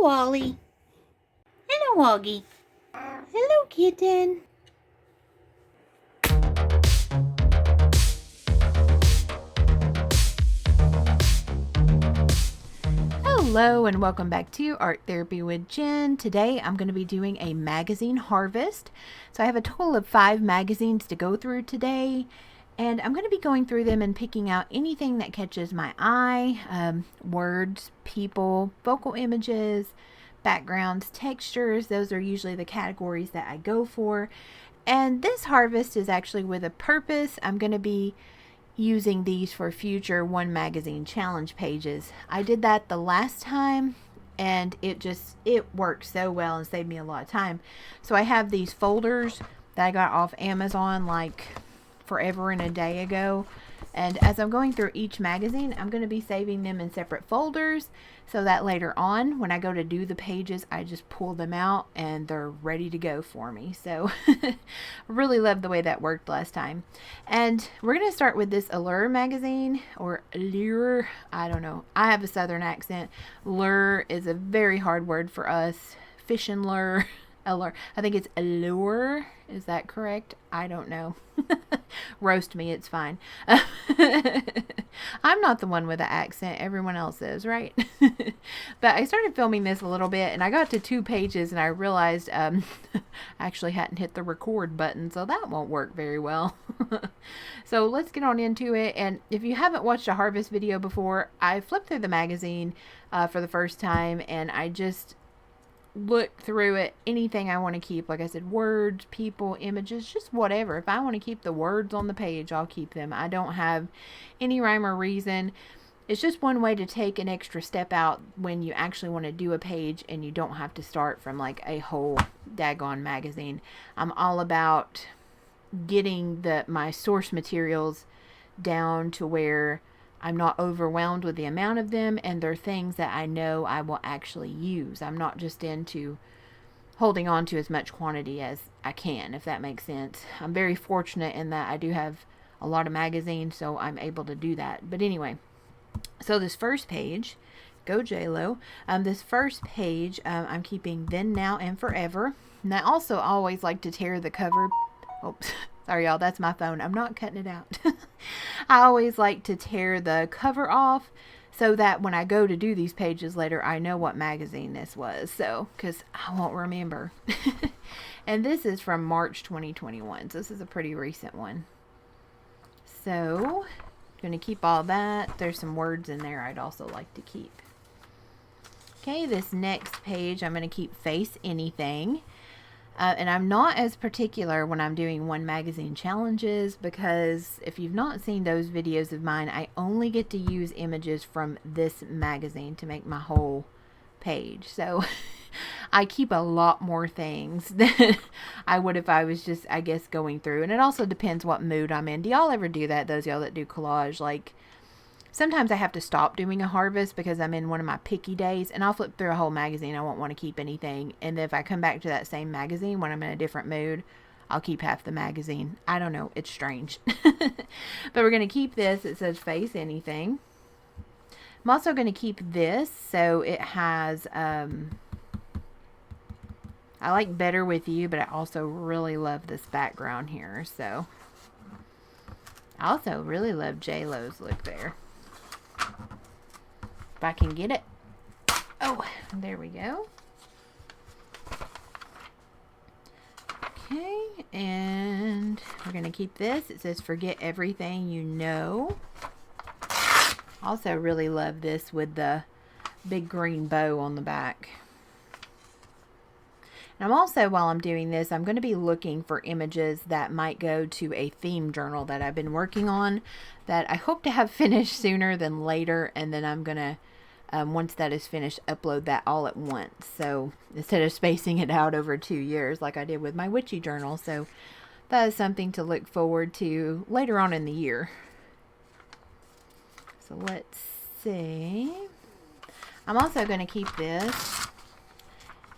Wally. Hello, Woggy. Hello, kitten. Hello and welcome back to Art Therapy with Jen. Today I'm going to be doing a magazine harvest. So I have a total of 5 magazines to go through today. And I'm going to be going through them and picking out anything that catches my eye. Words, people, vocal images, backgrounds, textures. Those are usually the categories that I go for. And this harvest is actually with a purpose. I'm going to be using these for future One Magazine challenge pages. I did that the last time and it worked so well and saved me a lot of time. So I have these folders that I got off Amazon like forever and a day ago, and as I'm going through each magazine I'm going to be saving them in separate folders so that later on when I go to do the pages I just pull them out and they're ready to go for me. So really loved the way that worked last time. And we're going to start with this Allure magazine, or Allure, I don't know, I have a southern accent. Lure is a very hard word for us. Fish and lure. Allure. I think it's allure. Is that correct? I don't know. Roast me, it's fine. I'm not the one with the accent. Everyone else is, right? But I started filming this a little bit and I got to 2 pages and I realized I actually hadn't hit the record button, so that won't work very well. So let's get on into it. And if you haven't watched a harvest video before, I flipped through the magazine for the first time and I just look through it. Anything I want to keep, like I said, words, people, images, just whatever. If I want to keep the words on the page, I'll keep them. I don't have any rhyme or reason. It's just one way to take an extra step out when you actually want to do a page and you don't have to start from like a whole daggone magazine. I'm all about getting my source materials down to where I'm not overwhelmed with the amount of them, and they're things that I know I will actually use. I'm not just into holding on to as much quantity as I can, if that makes sense. I'm very fortunate in that I do have a lot of magazines, so I'm able to do that. But anyway, so this first page, go J-Lo, this first page, I'm keeping Then, Now, and Forever. And I also always like to tear the cover. Oops. Sorry, y'all, that's my phone. I'm not cutting it out. I always like to tear the cover off so that when I go to do these pages later, I know what magazine this was. So, because I won't remember. And this is from March 2021. So this is a pretty recent one. So, I'm going to keep all that. There's some words in there I'd also like to keep. Okay, this next page, I'm going to keep Face Anything. And I'm not as particular when I'm doing One Magazine challenges, because if you've not seen those videos of mine, I only get to use images from this magazine to make my whole page. So I keep a lot more things than I would if I was just, I guess, going through. And it also depends what mood I'm in. Do y'all ever do that? Those of y'all that do collage, like sometimes I have to stop doing a harvest because I'm in one of my picky days and I'll flip through a whole magazine. I won't want to keep anything. And if I come back to that same magazine when I'm in a different mood, I'll keep half the magazine. I don't know. It's strange. But we're going to keep this. It says Face Anything. I'm also going to keep this. So it has, I like Better With You, but I also really love this background here. So I also really love J-Lo's look there. If I can get it. Oh, there we go. Okay, and we're going to keep this. It says Forget Everything You Know. Also really love this with the big green bow on the back. And I'm also, while I'm doing this, I'm going to be looking for images that might go to a theme journal that I've been working on that I hope to have finished sooner than later. And then I'm going to, once that is finished, upload that all at once. So instead of spacing it out over 2 years like I did with my witchy journal. So that is something to look forward to later on in the year. So let's see. I'm also going to keep this.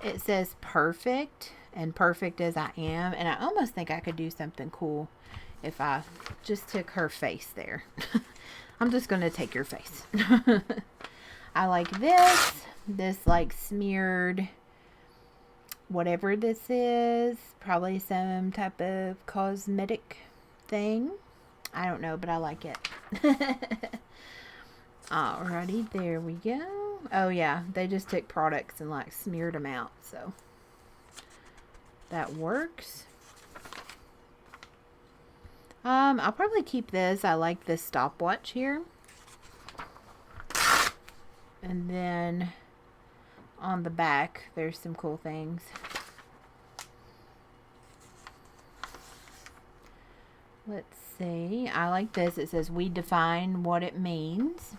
It says Perfect and Perfect As I Am. And I almost think I could do something cool if I just took her face there. I'm just going to take your face. I like this like smeared, whatever this is, probably some type of cosmetic thing. I don't know, but I like it. Alrighty, there we go. Oh yeah, they just took products and like smeared them out, so that works. I'll probably keep this. I like this stopwatch here. And then on the back, there's some cool things. Let's see. I like this. It says, we define what it means.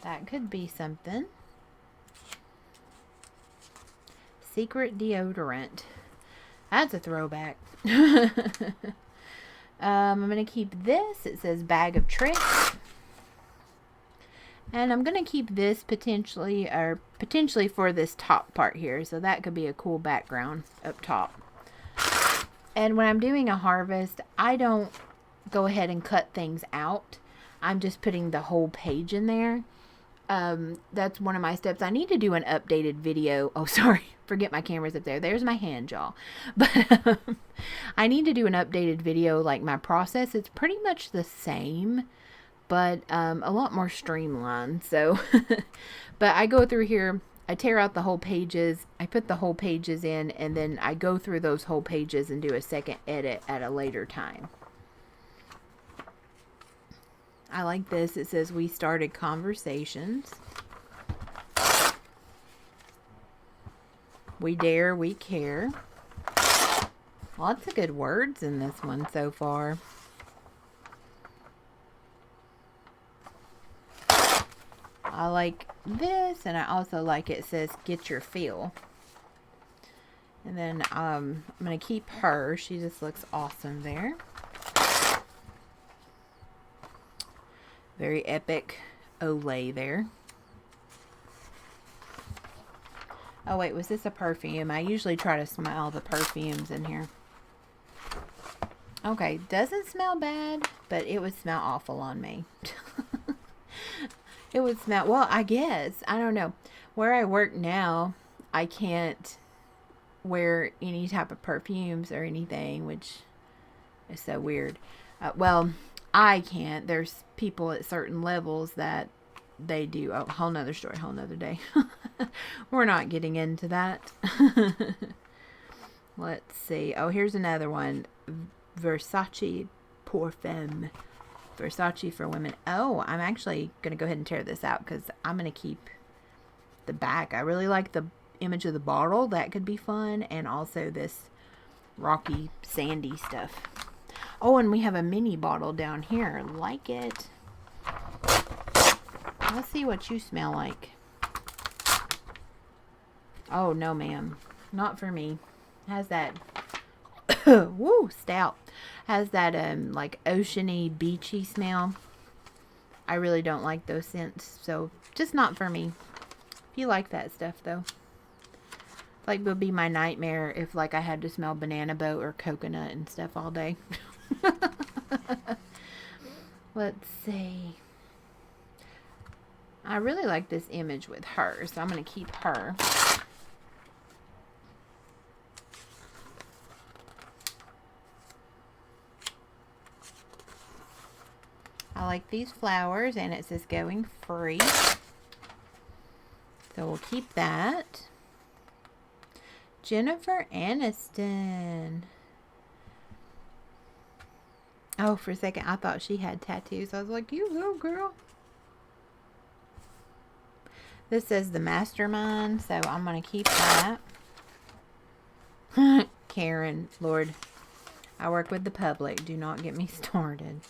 That could be something. Secret deodorant. That's a throwback. I'm going to keep this. It says bag of tricks. And I'm going to keep this potentially for this top part here. So that could be a cool background up top. And when I'm doing a harvest, I don't go ahead and cut things out. I'm just putting the whole page in there. That's one of my steps. I need to do an updated video. Oh, sorry. Forget my camera's up there. There's my hand, y'all. But I need to do an updated video, like my process. It's pretty much the same, but a lot more streamlined. So, but I go through here. I tear out the whole pages. I put the whole pages in, and then I go through those whole pages and do a second edit at a later time. I like this. It says, we started conversations. We dare, we care. Lots of good words in this one so far. I like this, and I also like it says, get your feel. And then I'm going to keep her. She just looks awesome there. Very epic Olay there. Oh wait, was this a perfume? I usually try to smell the perfumes in here. Okay, doesn't smell bad, but it would smell awful on me. It would smell, well, I guess, I don't know. Where I work now, I can't wear any type of perfumes or anything, which is so weird. Well, I can't. There's people at certain levels that they do. Oh, whole nother story, whole nother day. We're not getting into that. Let's see. Oh, here's another one. Versace pour femme. Versace for women. Oh, I'm actually going to go ahead and tear this out because I'm going to keep the back. I really like the image of the bottle. That could be fun. And also this rocky, sandy stuff. Oh, and we have a mini bottle down here. Like it. Let's see what you smell like. Oh, no, ma'am. Not for me. Has that... woo, stout. Has that, like, oceany, beachy smell. I really don't like those scents. So, just not for me. If you like that stuff, though. Like, it would be my nightmare if, like, I had to smell banana boat or coconut and stuff all day. Let's see. I really like this image with her, so I'm going to keep her. I like these flowers, and it says going free. So we'll keep that. Jennifer Aniston. Oh, for a second, I thought she had tattoos. I was like, you little girl. This says the mastermind, so I'm going to keep that. Karen, Lord, I work with the public. Do not get me started.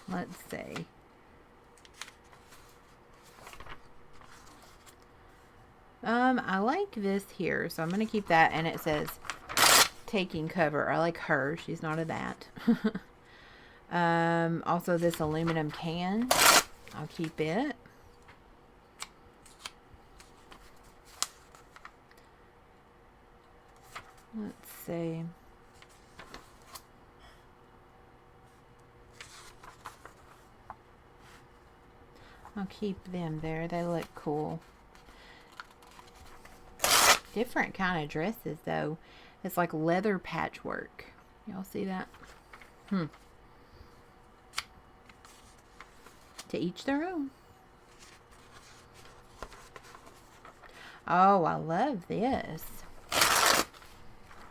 Let's see. I like this here, so I'm going to keep that, and it says taking cover. I like her. She's not a that. Also this aluminum can. I'll keep it. Let's see. I'll keep them there. They look cool. Different kind of dresses, though. It's like leather patchwork. Y'all see that? To each their own. Oh, I love this.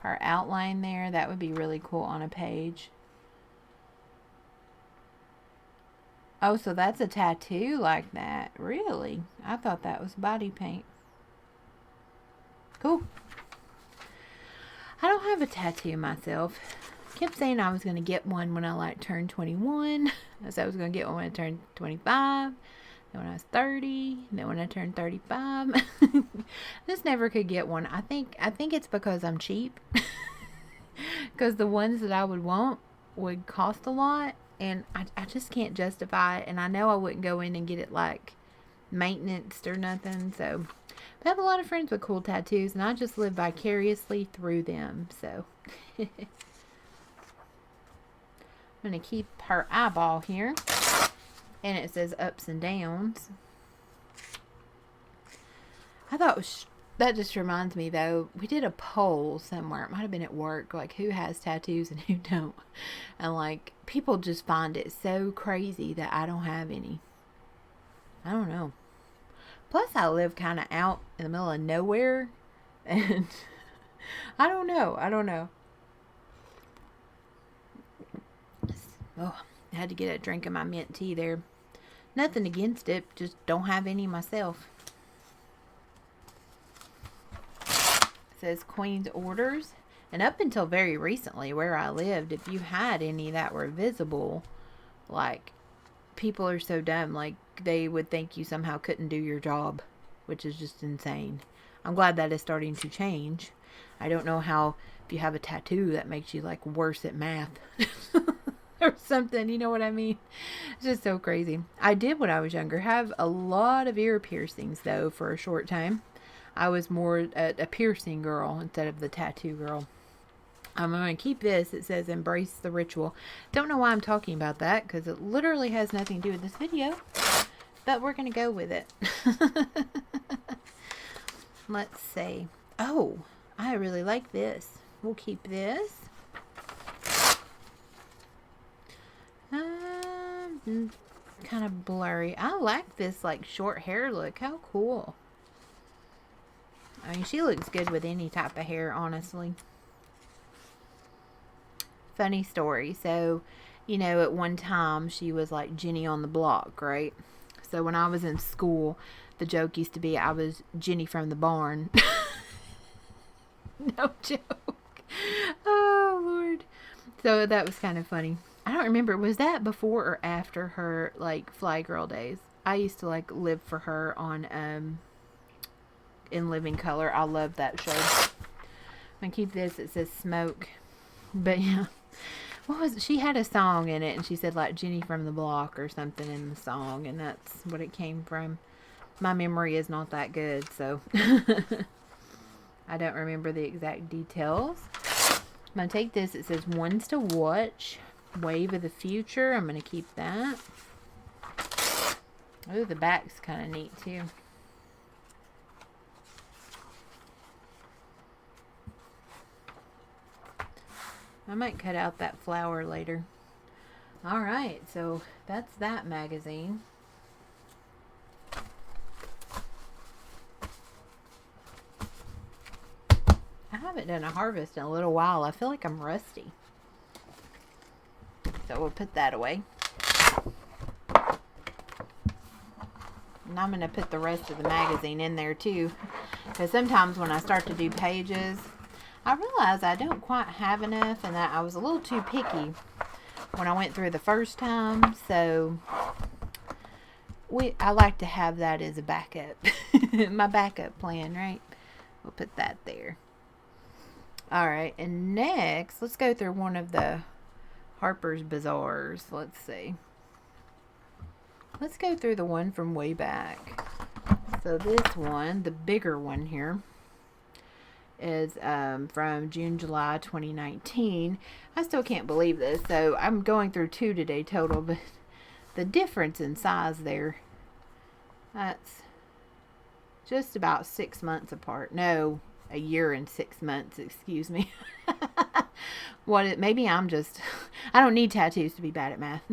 Her outline there. That would be really cool on a page. Oh, so that's a tattoo like that. Really? I thought that was body paint. Cool. I don't have a tattoo myself. Kept saying I was going to get one when I turned 21. I said I was going to get one when I turned 25. Then when I was 30. Then when I turned 35. Just never could get one. I think it's because I'm cheap. Because the ones that I would want would cost a lot. And I just can't justify it. And I know I wouldn't go in and get it like maintenance or nothing. So I have a lot of friends with cool tattoos. And I just live vicariously through them. So I'm going to keep her eyeball here. And it says ups and downs. I thought it was... That just reminds me, though, we did a poll somewhere. It might have been at work, like, who has tattoos and who don't. And, like, people just find it so crazy that I don't have any. I don't know. Plus, I live kind of out in the middle of nowhere. And I don't know. Oh, I had to get a drink of my mint tea there. Nothing against it, just don't have any myself. Says Queen's Orders, and up until very recently where I lived, if you had any that were visible, like, people are so dumb, like, they would think you somehow couldn't do your job, which is just insane. I'm glad that is starting to change. I don't know how, if you have a tattoo, that makes you like worse at math or something, you know what I mean? It's just so crazy. I did, when I was younger, have a lot of ear piercings, though, for a short time. I was more a piercing girl instead of the tattoo girl. I'm going to keep this. It says embrace the ritual. Don't know why I'm talking about that, because it literally has nothing to do with this video. But we're going to go with it. Let's see. Oh, I really like this. We'll keep this. Kind of blurry. I like this like short hair look. How cool. I mean, she looks good with any type of hair, honestly. Funny story. So, you know, at one time, she was like Jenny on the block, right? So, when I was in school, the joke used to be I was Jenny from the barn. No joke. Oh, Lord. So, that was kind of funny. I don't remember. Was that before or after her, like, Fly Girl days? I used to, like, live for her on, In Living Color. I love that show. I'm gonna keep this. It says smoke. But yeah, what was it? She had a song in it, and she said like Jenny from the block or something in the song, and that's what it came from. My memory is not that good, so I don't remember the exact details. I'm gonna take this. It says ones to watch, wave of the future. I'm gonna keep that. Oh, the back's kind of neat too. I might cut out that flower later. Alright, so that's that magazine. I haven't done a harvest in a little while. I feel like I'm rusty. So we'll put that away. And I'm going to put the rest of the magazine in there too. Because sometimes when I start to do pages, I realize I don't quite have enough, and that I was a little too picky when I went through the first time. So I like to have that as a backup. My backup plan, right? We'll put that there. Alright, and next, let's go through one of the Harper's Bazaars. Let's see. Let's go through the one from way back. So this one, the bigger one here, is from June, July 2019. I still can't believe this. So I'm going through two today total, but the difference in size there That's just about 6 months apart. No, a year and 6 months, excuse me. Maybe I'm just, I don't need tattoos to be bad at math.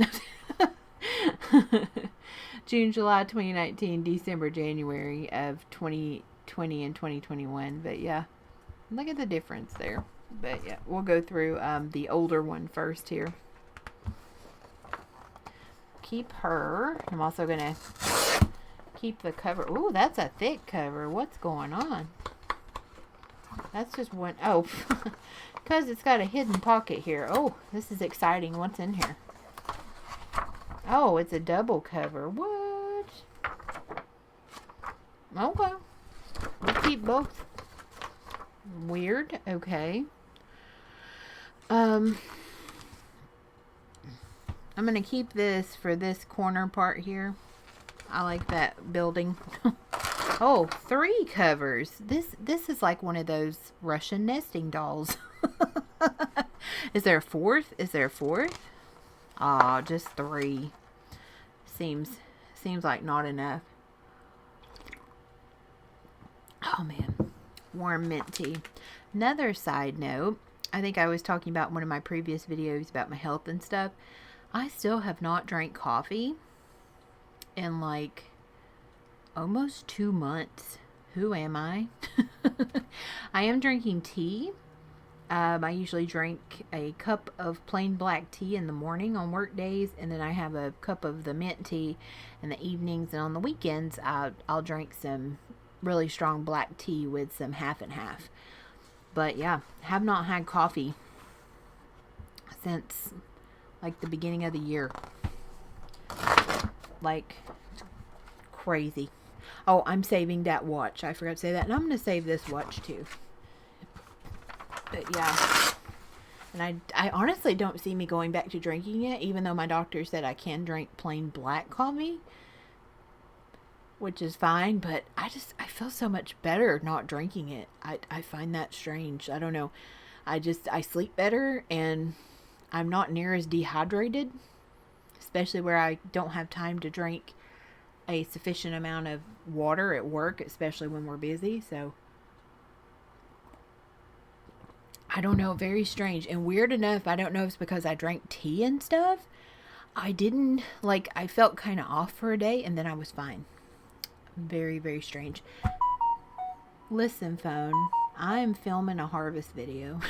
June, July 2019, December, January of 2020 and 2021. But yeah, look at the difference there. But yeah, we'll go through the older one first here. Keep her. I'm also going to keep the cover. Ooh, that's a thick cover. What's going on? That's just one. Oh, because it's got a hidden pocket here. Oh, this is exciting. What's in here? Oh, it's a double cover. What? Okay. We'll keep both. Weird. Okay. I'm going to keep this for this corner part here. I like that building. Oh, 3 covers. This is like one of those Russian nesting dolls. Is there a 4th? Is there a 4th? Ah, just 3. Seems like not enough. Oh man, warm mint tea. Another side note, I think I was talking about one of my previous videos about my health and stuff. I still have not drank coffee in like almost 2 months. Who am I? I am drinking tea. I usually drink a cup of plain black tea in the morning on work days, and then I have a cup of the mint tea in the evenings, and on the weekends I'll drink some really strong black tea with some half and half. But yeah, have not had coffee since like the beginning of the year. Like crazy. Oh, I'm saving that watch. I forgot to say that. And I'm going to save this watch too. But yeah. And I honestly don't see me going back to drinking it, even though my doctor said I can drink plain black coffee, which is fine. But I feel so much better not drinking it. I find that strange. I don't know. I sleep better, and I'm not near as dehydrated, especially where I don't have time to drink a sufficient amount of water at work, especially when we're busy. So I don't know, very strange. And weird enough, I don't know if it's because I drank tea and stuff. I felt kind of off for a day, and then I was fine. Very, very strange. Listen, phone, I'm filming a harvest video.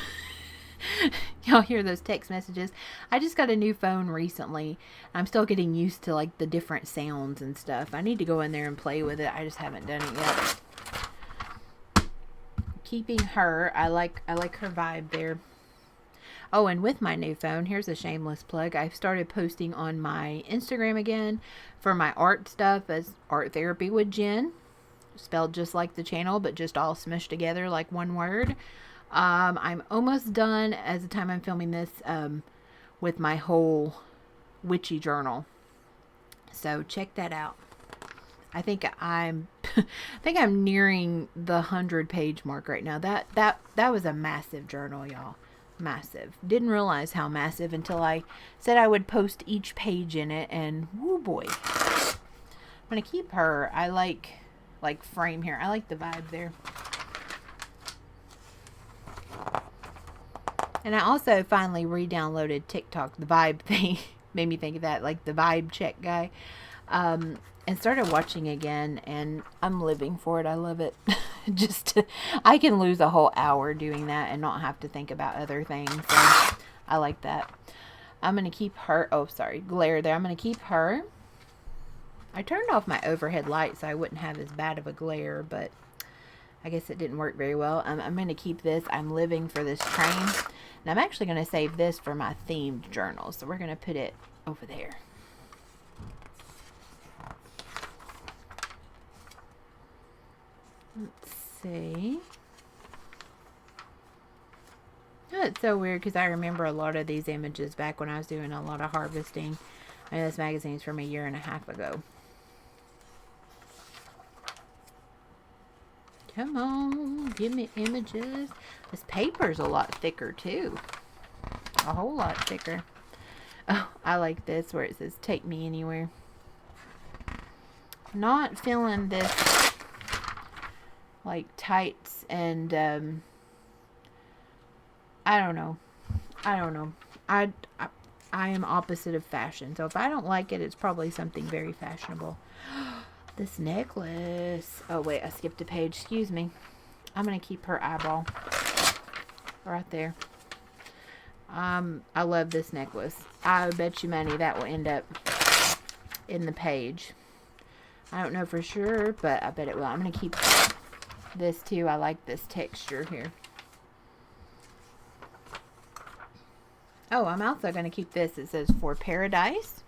Y'all hear those text messages? I just got a new phone recently. I'm still getting used to like the different sounds and stuff. I need to go in there and play with it. I just haven't done it yet. Keeping her. I like her vibe there. Oh, and with my new phone, here's a shameless plug. I've started posting on my Instagram again for my art stuff as Art Therapy with Jenn. Spelled just like the channel, but just all smushed together like one word. I'm almost done as the time I'm filming this with my whole witchy journal. So check that out. I think I'm nearing the 100-page mark right now. That was a massive journal, y'all. Massive. Didn't realize how massive until I said I would post each page in it, and woo boy. I'm gonna keep her. I like frame here. I like the vibe there. And I also finally re-downloaded TikTok, the vibe thing. Made me think of that, like the vibe check guy. And started watching again, and I'm living for it. I love it. I can lose a whole hour doing that and not have to think about other things. So I like that. I'm going to keep her. Oh, sorry. Glare there. I'm going to keep her. I turned off my overhead light so I wouldn't have as bad of a glare, but I guess it didn't work very well. I'm going to keep this. I'm living for this train. And I'm actually going to save this for my themed journal. So we're going to put it over there. Let's see. Oh, it's so weird because I remember a lot of these images back when I was doing a lot of harvesting. I know this magazine's from 1.5 years ago. Come on, give me images. This paper's a lot thicker too. A whole lot thicker. Oh, I like this where it says take me anywhere. Not feeling this like tights and I don't know. I am opposite of fashion. So if I don't like it, it's probably something very fashionable. This necklace. Oh wait, I skipped a page. Excuse me. I'm gonna keep her eyeball right there. I love this necklace. I bet you money that will end up in the page. I don't know for sure, but I bet it will. I'm gonna keep this too. I like this texture here. Oh, I'm also going to keep this. It says for paradise.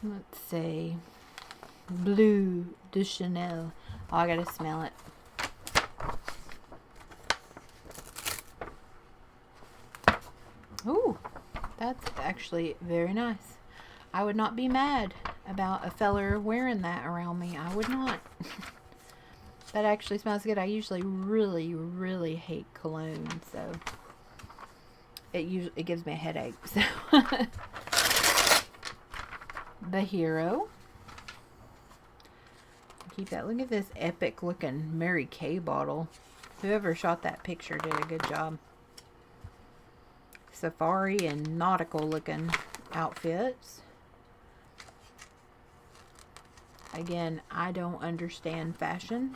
Let's see. Bleu de Chanel. Oh, I got to smell it. Ooh, that's actually very nice. I would not be mad about a feller wearing that around me. I would not. That actually smells good. I usually really, really hate cologne, so it gives me a headache. So the Hero. Keep that. Look at this epic looking Mary Kay bottle. Whoever shot that picture did a good job. Safari and nautical looking outfits. Again, I don't understand fashion.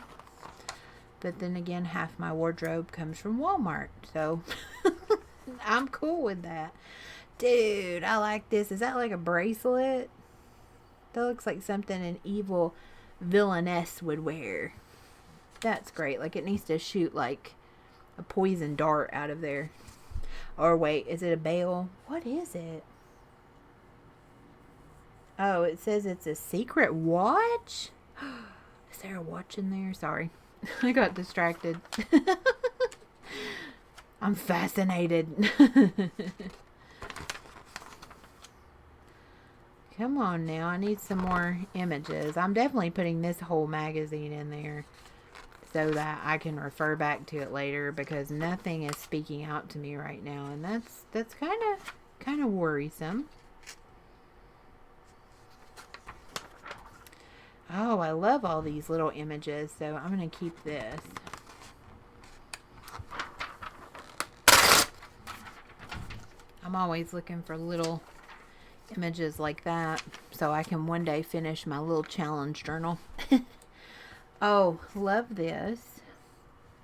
But then again, half my wardrobe comes from Walmart. So, I'm cool with that. Dude, I like this. Is that like a bracelet? That looks like something an evil villainess would wear. That's great. Like, it needs to shoot like a poison dart out of there. Or wait, is it a bell? What is it? Oh, it says it's a secret watch? Is there a watch in there? Sorry. I got distracted. I'm fascinated. Come on now. I need some more images. I'm definitely putting this whole magazine in there so that I can refer back to it later, because nothing is speaking out to me right now, and that's kind of worrisome. Oh, I love all these little images, so I'm going to keep this. I'm always looking for little images like that so I can one day finish my little challenge journal. Oh, love this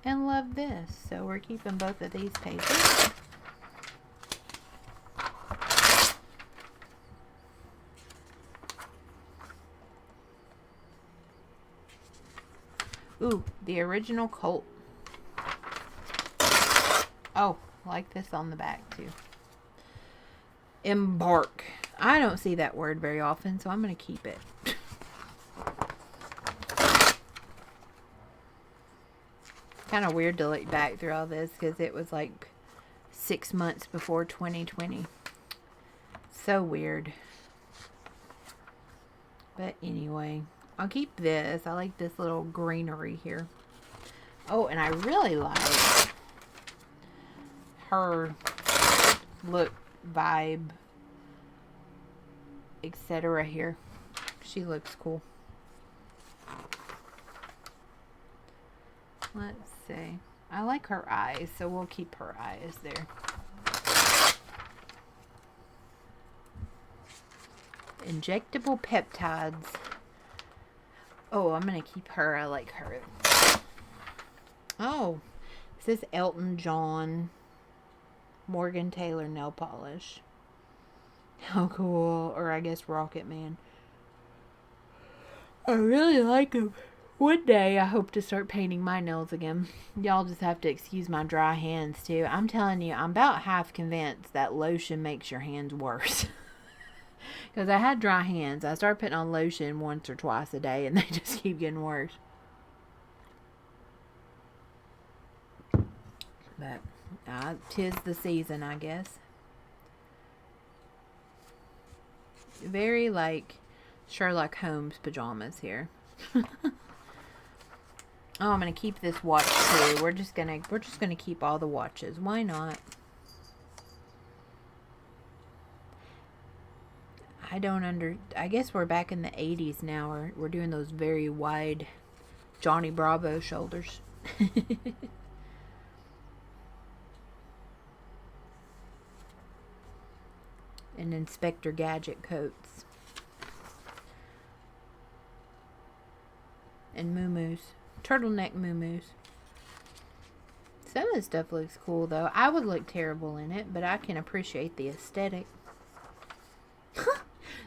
and love this. So we're keeping both of these pages. Ooh, the original Colt. Oh, like this on the back too. Embark. I don't see that word very often, so I'm going to keep it. Kind of weird to look back through all this because it was like 6 months before 2020. So weird. But anyway, I'll keep this. I like this little greenery here. Oh, and I really like her look, vibe, etc. here. She looks cool. Let's see. I like her eyes, so we'll keep her eyes there. Injectable peptides. Oh, I'm going to keep her. I like her. Oh, this is Elton John Morgan Taylor nail polish. How cool. Or I guess Rocket Man. I really like them. One day I hope to start painting my nails again. Y'all just have to excuse my dry hands too. I'm telling you, I'm about half convinced that lotion makes your hands worse. Because I had dry hands. I started putting on lotion once or twice a day and they just keep getting worse. But 'tis the season, I guess. Very like Sherlock Holmes pajamas here. Oh, I'm gonna keep this watch too. We're just gonna keep all the watches. Why not? I guess we're back in the 80s now. We're doing those very wide Johnny Bravo shoulders. And Inspector Gadget coats. And muumuus. Turtleneck muumuus. Some of the stuff looks cool though. I would look terrible in it, but I can appreciate the aesthetic.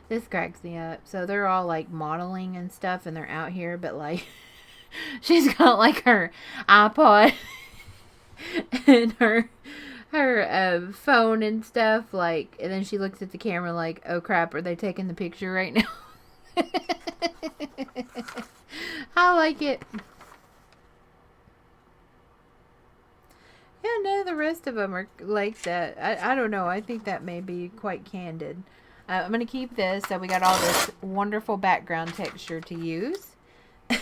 This cracks me up. So they're all like modeling and stuff and they're out here, but like she's got like her iPod and her phone and stuff, like, and then she looks at the camera like, oh crap, are they taking the picture right now? I like it. Yeah, no, the rest of them are like that. I don't know. I think that may be quite candid. I'm going to keep this. So we got all this wonderful background texture to use. I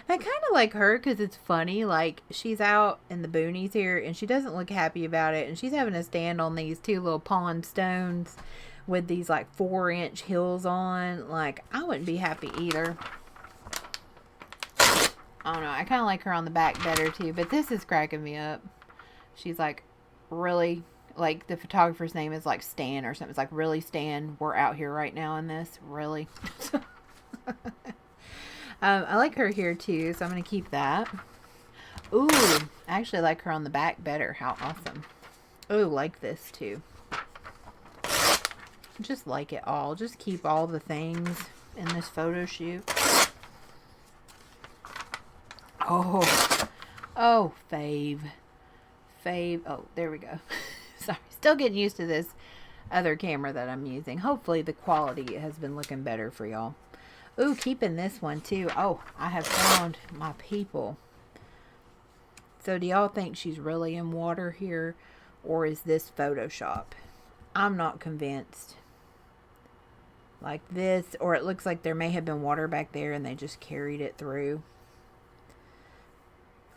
kind of like her because it's funny. Like, she's out in the boonies here and she doesn't look happy about it. And she's having to stand on these two little pond stones with these like 4-inch heels on. Like, I wouldn't be happy either. I don't know. I kind of like her on the back better too. But this is cracking me up. She's like, really? Like, the photographer's name is like Stan or something. It's like, really, Stan? We're out here right now in this? Really? I like her here too, so I'm going to keep that. Ooh, I actually like her on the back better. How awesome. Ooh, like this too. Just like it all. Just keep all the things in this photo shoot. Oh, fave. Oh, there we go. Sorry, still getting used to this other camera that I'm using. Hopefully the quality has been looking better for y'all. Ooh, keeping this one too. Oh, I have found my people. So do y'all think she's really in water here, or is this Photoshop? I'm not convinced. Like this, or it looks like there may have been water back there and they just carried it through.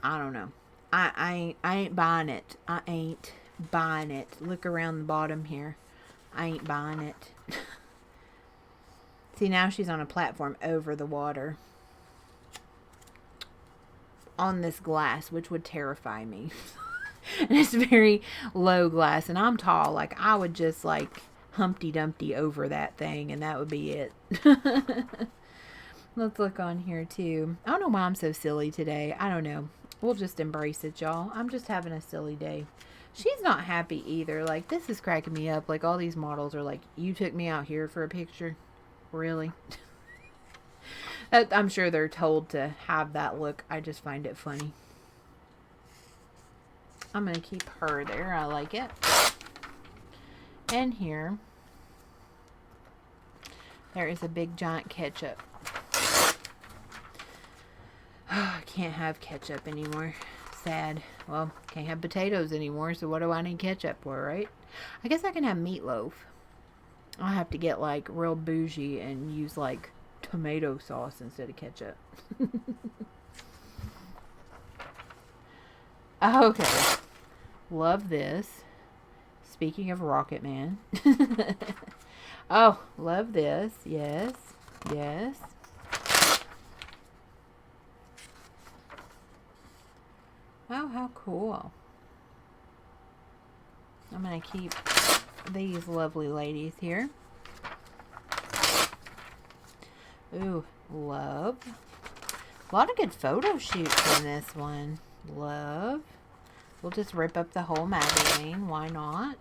I don't know. I ain't buying it. I ain't buying it. Look around the bottom here. I ain't buying it. See, now she's on a platform over the water. On this glass, which would terrify me. And it's very low glass. And I'm tall. Like, I would just, like, Humpty Dumpty over that thing. And that would be it. Let's look on here, too. I don't know why I'm so silly today. I don't know. We'll just embrace it, y'all. I'm just having a silly day. She's not happy either. Like, this is cracking me up. Like, all these models are like, you took me out here for a picture? Really? I'm sure they're told to have that look. I just find it funny. I'm going to keep her there. I like it. And here, there is a big giant ketchup. I can't have ketchup anymore. Sad. Well, can't have potatoes anymore, so what do I need ketchup for, right? I guess I can have meatloaf. I'll have to get, like, real bougie and use, like, tomato sauce instead of ketchup. Okay. Love this. Speaking of Rocket Man. Oh, love this. Yes. Yes. Oh, how cool. I'm going to keep these lovely ladies here. Ooh, love. A lot of good photo shoots in this one. Love. We'll just rip up the whole magazine. Why not?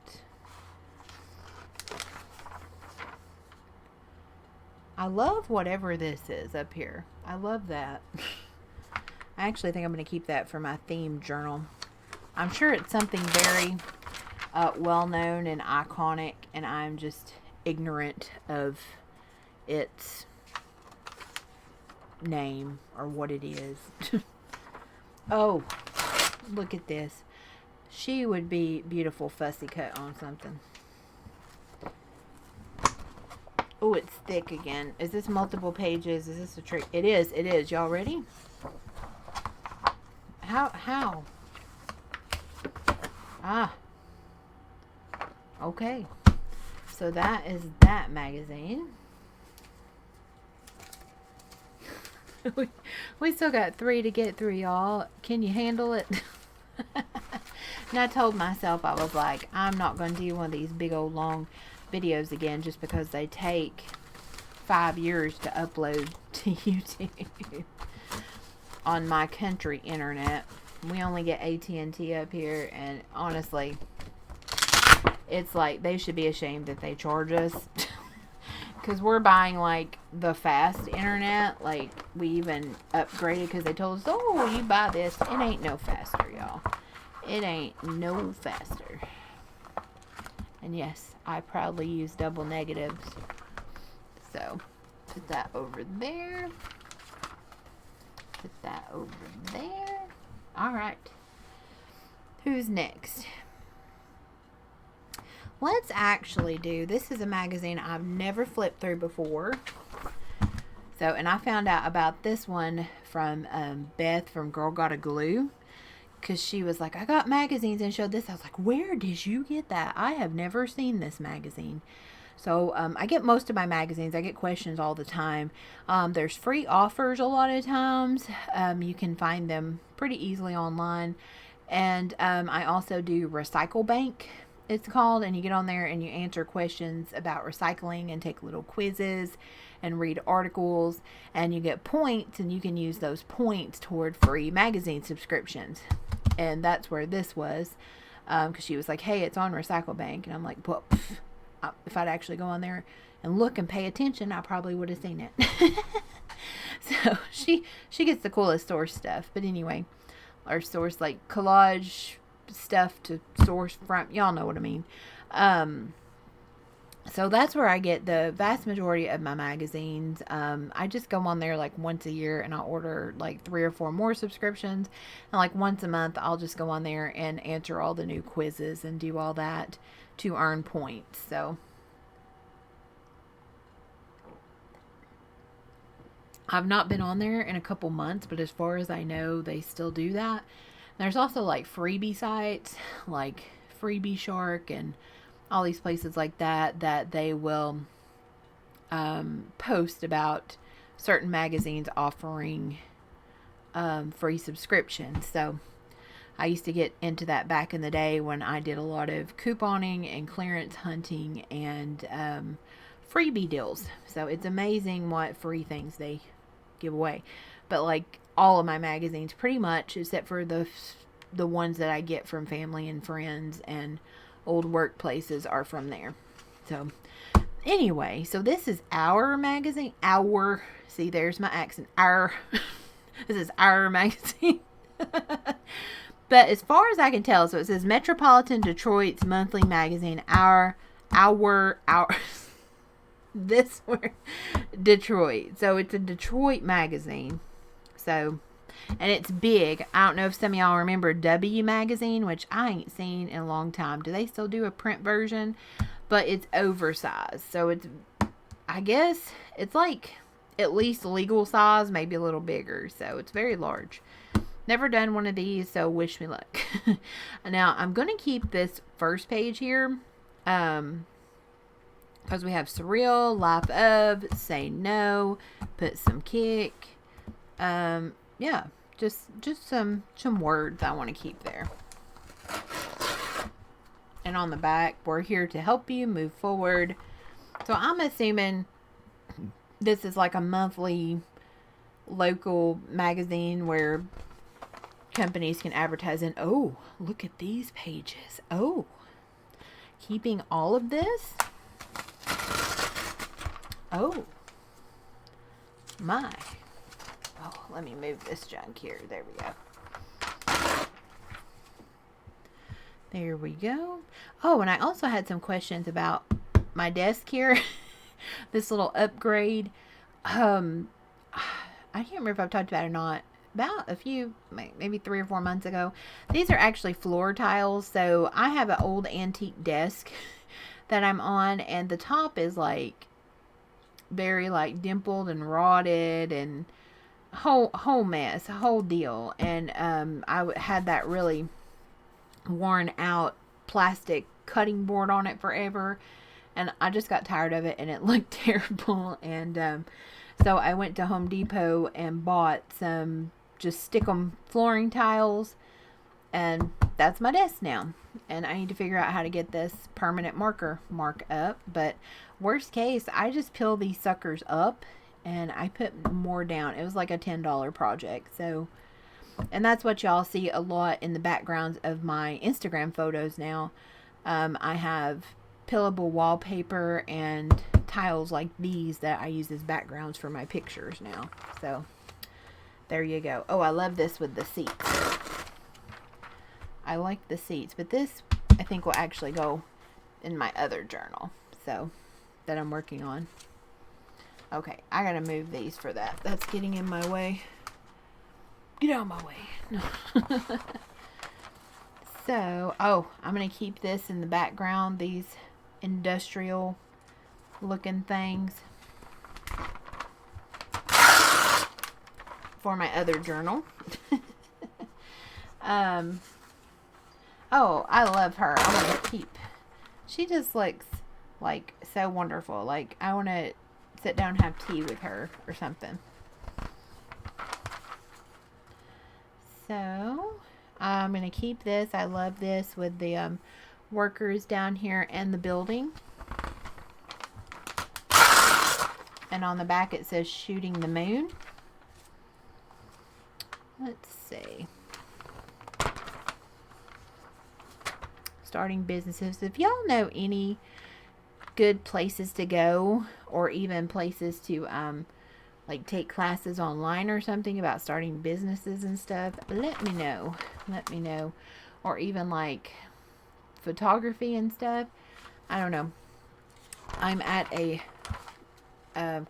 I love whatever this is up here. I love that. I actually think I'm going to keep that for my theme journal. I'm sure it's something very well-known and iconic, and I'm just ignorant of its name or what it is. Oh, look at this. She would be beautiful fussy cut on something. Oh, it's thick again. Is this multiple pages? Is this a trick? It is. It is. Y'all ready? How? Ah. Okay. So that is that magazine. We still got 3 to get through, y'all. Can you handle it? And I told myself, I was like, I'm not going to do one of these big old long videos again just because they take 5 years to upload to YouTube on my country internet. We only get AT&T up here, and honestly, it's like they should be ashamed that they charge us. Because we're buying like the fast internet. Like we even upgraded because they told us, oh, you buy this. It ain't no faster, y'all. It ain't no faster. And yes, I proudly use double negatives. So put that over there. Put that over there. All right. Who's next? Let's actually do, this is a magazine I've never flipped through before. So, and I found out about this one from Beth from Girl Gotta Glue. Because she was like, I got magazines and showed this. I was like, where did you get that? I have never seen this magazine. So, I get most of my magazines. I get questions all the time. There's free offers a lot of times. You can find them pretty easily online. And I also do Recycle Bank, it's called, and you get on there and you answer questions about recycling and take little quizzes and read articles, and you get points, and you can use those points toward free magazine subscriptions. And that's where this was, because she was like, hey, it's on Recycle Bank, and I'm like, well, if I'd actually go on there and look and pay attention, I probably would have seen it. So she gets the coolest source stuff. But anyway, our source like collage stuff to source from, y'all know what I mean. So that's where I get the vast majority of my magazines. I just go on there like once a year, and I'll order like 3 or 4 more subscriptions, and like once a month I'll just go on there and answer all the new quizzes and do all that to earn points. So I've not been on there in a couple months, but as far as I know, they still do that. There's also like freebie sites like Freebie Shark and all these places like that they will post about certain magazines offering free subscriptions. So I used to get into that back in the day when I did a lot of couponing and clearance hunting and freebie deals. So it's amazing what free things they give away. But like all of my magazines pretty much, except for the ones that I get from family and friends and old workplaces, are from there. So anyway, so this is our magazine. See, there's my accent. This is our magazine. But as far as I can tell, so it says Metropolitan Detroit's monthly magazine, our this word, Detroit. So it's a Detroit magazine. So, and it's big. I don't know if some of y'all remember W Magazine, which I ain't seen in a long time. Do they still do a print version? But it's oversized. So it's, I guess, it's like at least legal size, maybe a little bigger. So it's very large. Never done one of these, so wish me luck. Now, I'm going to keep this first page here. Because we have Surreal, Life of, Say No, Put Some Kick. Yeah, just some words I want to keep there. And on the back, we're here to help you move forward. So I'm assuming this is like a monthly local magazine where companies can advertise in. Oh, look at these pages. Oh, keeping all of this. Oh, my. Oh, let me move this junk here. There we go. There we go. Oh, and I also had some questions about my desk here. This little upgrade. I can't remember if I've talked about it or not. About a few, maybe 3 or 4 months ago. These are actually floor tiles. So I have an old antique desk that I'm on, and the top is like very like dimpled and rotted and whole mess, a whole deal. And I had that really worn out plastic cutting board on it forever, and I just got tired of it and it looked terrible. And so I went to Home Depot and bought some just stickum flooring tiles, and that's my desk now. And I need to figure out how to get this permanent marker mark up. But worst case, I just peel these suckers up and I put more down. It was like a $10 project. So, and that's what y'all see a lot in the backgrounds of my Instagram photos now. I have peelable wallpaper and tiles like these that I use as backgrounds for my pictures now. So there you go. Oh, I love this with the seats. I like the seats, but this I think will actually go in my other journal, so that I'm working on. Okay, I gotta move these for that. That's getting in my way. Get out of my way. So, oh, I'm gonna keep this in the background, these industrial looking things, for my other journal. Oh, I love her. I want to keep. She just looks like so wonderful. Like I want to sit down and have tea with her or something. So I'm going to keep this. I love this with the workers down here and the building. And on the back it says shooting the moon. Let's see. Starting businesses. If y'all know any good places to go, or even places to like take classes online or something about starting businesses and stuff, let me know. Let me know. Or even like photography and stuff. I don't know. I'm at a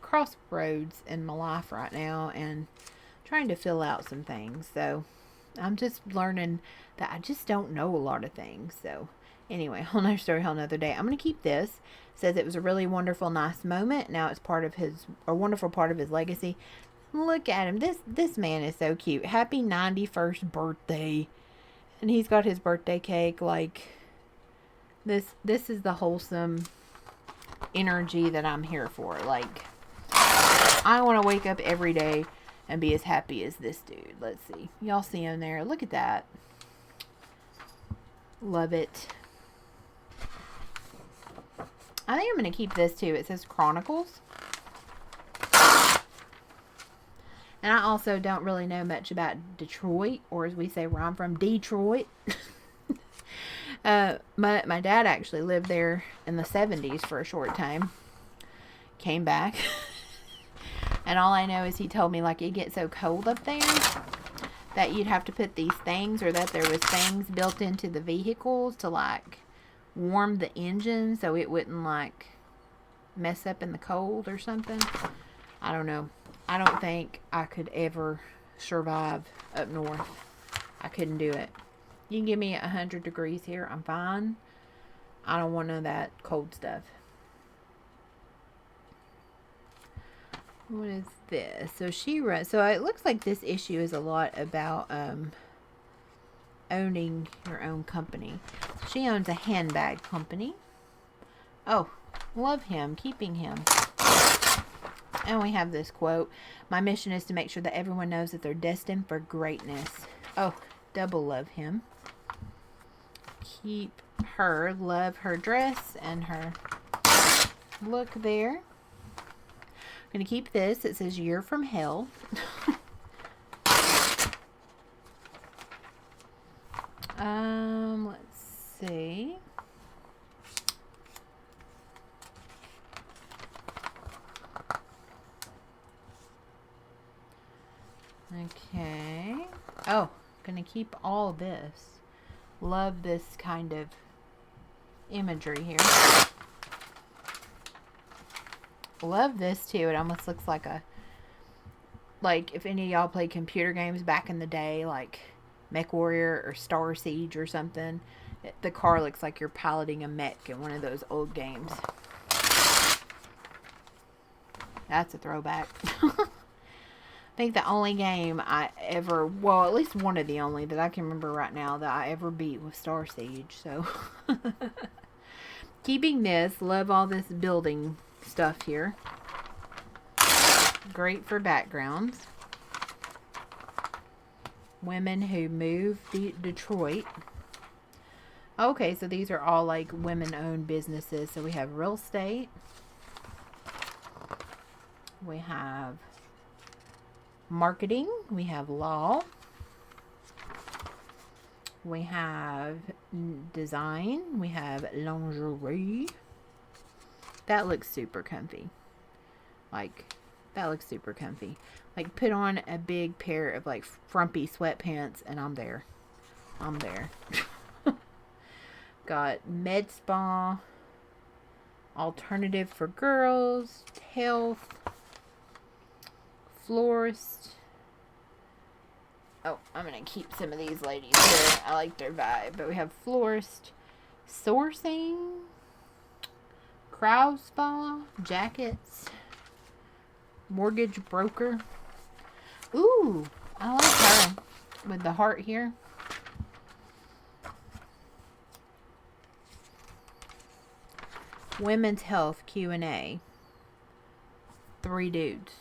crossroads in my life right now and trying to fill out some things. So I'm just learning that I just don't know a lot of things. So anyway, whole nother story, whole nother day. I'm going to keep this. It says it was a really wonderful, nice moment. Now it's part of his, a wonderful part of his legacy. Look at him. This man is so cute. Happy 91st birthday. And he's got his birthday cake. Like, this is the wholesome energy that I'm here for. Like, I want to wake up every day and be as happy as this dude. Let's see. Y'all see him there. Look at that. Love it. I think I'm going to keep this too. It says Chronicles. And I also don't really know much about Detroit, or as we say where I'm from, Detroit. My dad actually lived there in the 70s for a short time. Came back. And all I know is he told me, like, it gets so cold up there that you'd have to put these things, or that there was things built into the vehicles to, like, warm the engine so it wouldn't, like, mess up in the cold or something. I don't know. I don't think I could ever survive up north. I couldn't do it. You can give me 100 degrees here. I'm fine. I don't want none of that cold stuff. What is this? So she wrote, so it looks like this issue is a lot about owning your own company. She owns a handbag company. Oh, love him. Keeping him. And we have this quote. My mission is to make sure that everyone knows that they're destined for greatness. Oh, double love him. Keep her. Love her dress and her look there. I'm going to keep this. It says Year from Hell. Let's see. Okay. Oh, gonna keep all this. Love this kind of imagery here. Love this too. It almost looks like a, like if any of y'all played computer games back in the day, like Mech Warrior or Star Siege or something. The car looks like you're piloting a mech in one of those old games. That's a throwback. I think the only game I ever, well, at least one of the only that I can remember right now that I ever beat was Star Siege. So Keeping this. Love all this building stuff here. Great for backgrounds. Women who move Detroit. Okay, so these are all like women-owned businesses. So we have real estate. We have marketing. We have law. We have design. We have lingerie. That looks super comfy. Like, that looks super comfy. Like, put on a big pair of like frumpy sweatpants and I'm there. I'm there. Got med spa, alternative for girls, health, florist. Oh, I'm going to keep some of these ladies here. I like their vibe. But we have florist, sourcing, crowd spa, jackets, mortgage broker. Ooh, I like her with the heart here. Women's health Q&A. 3 dudes.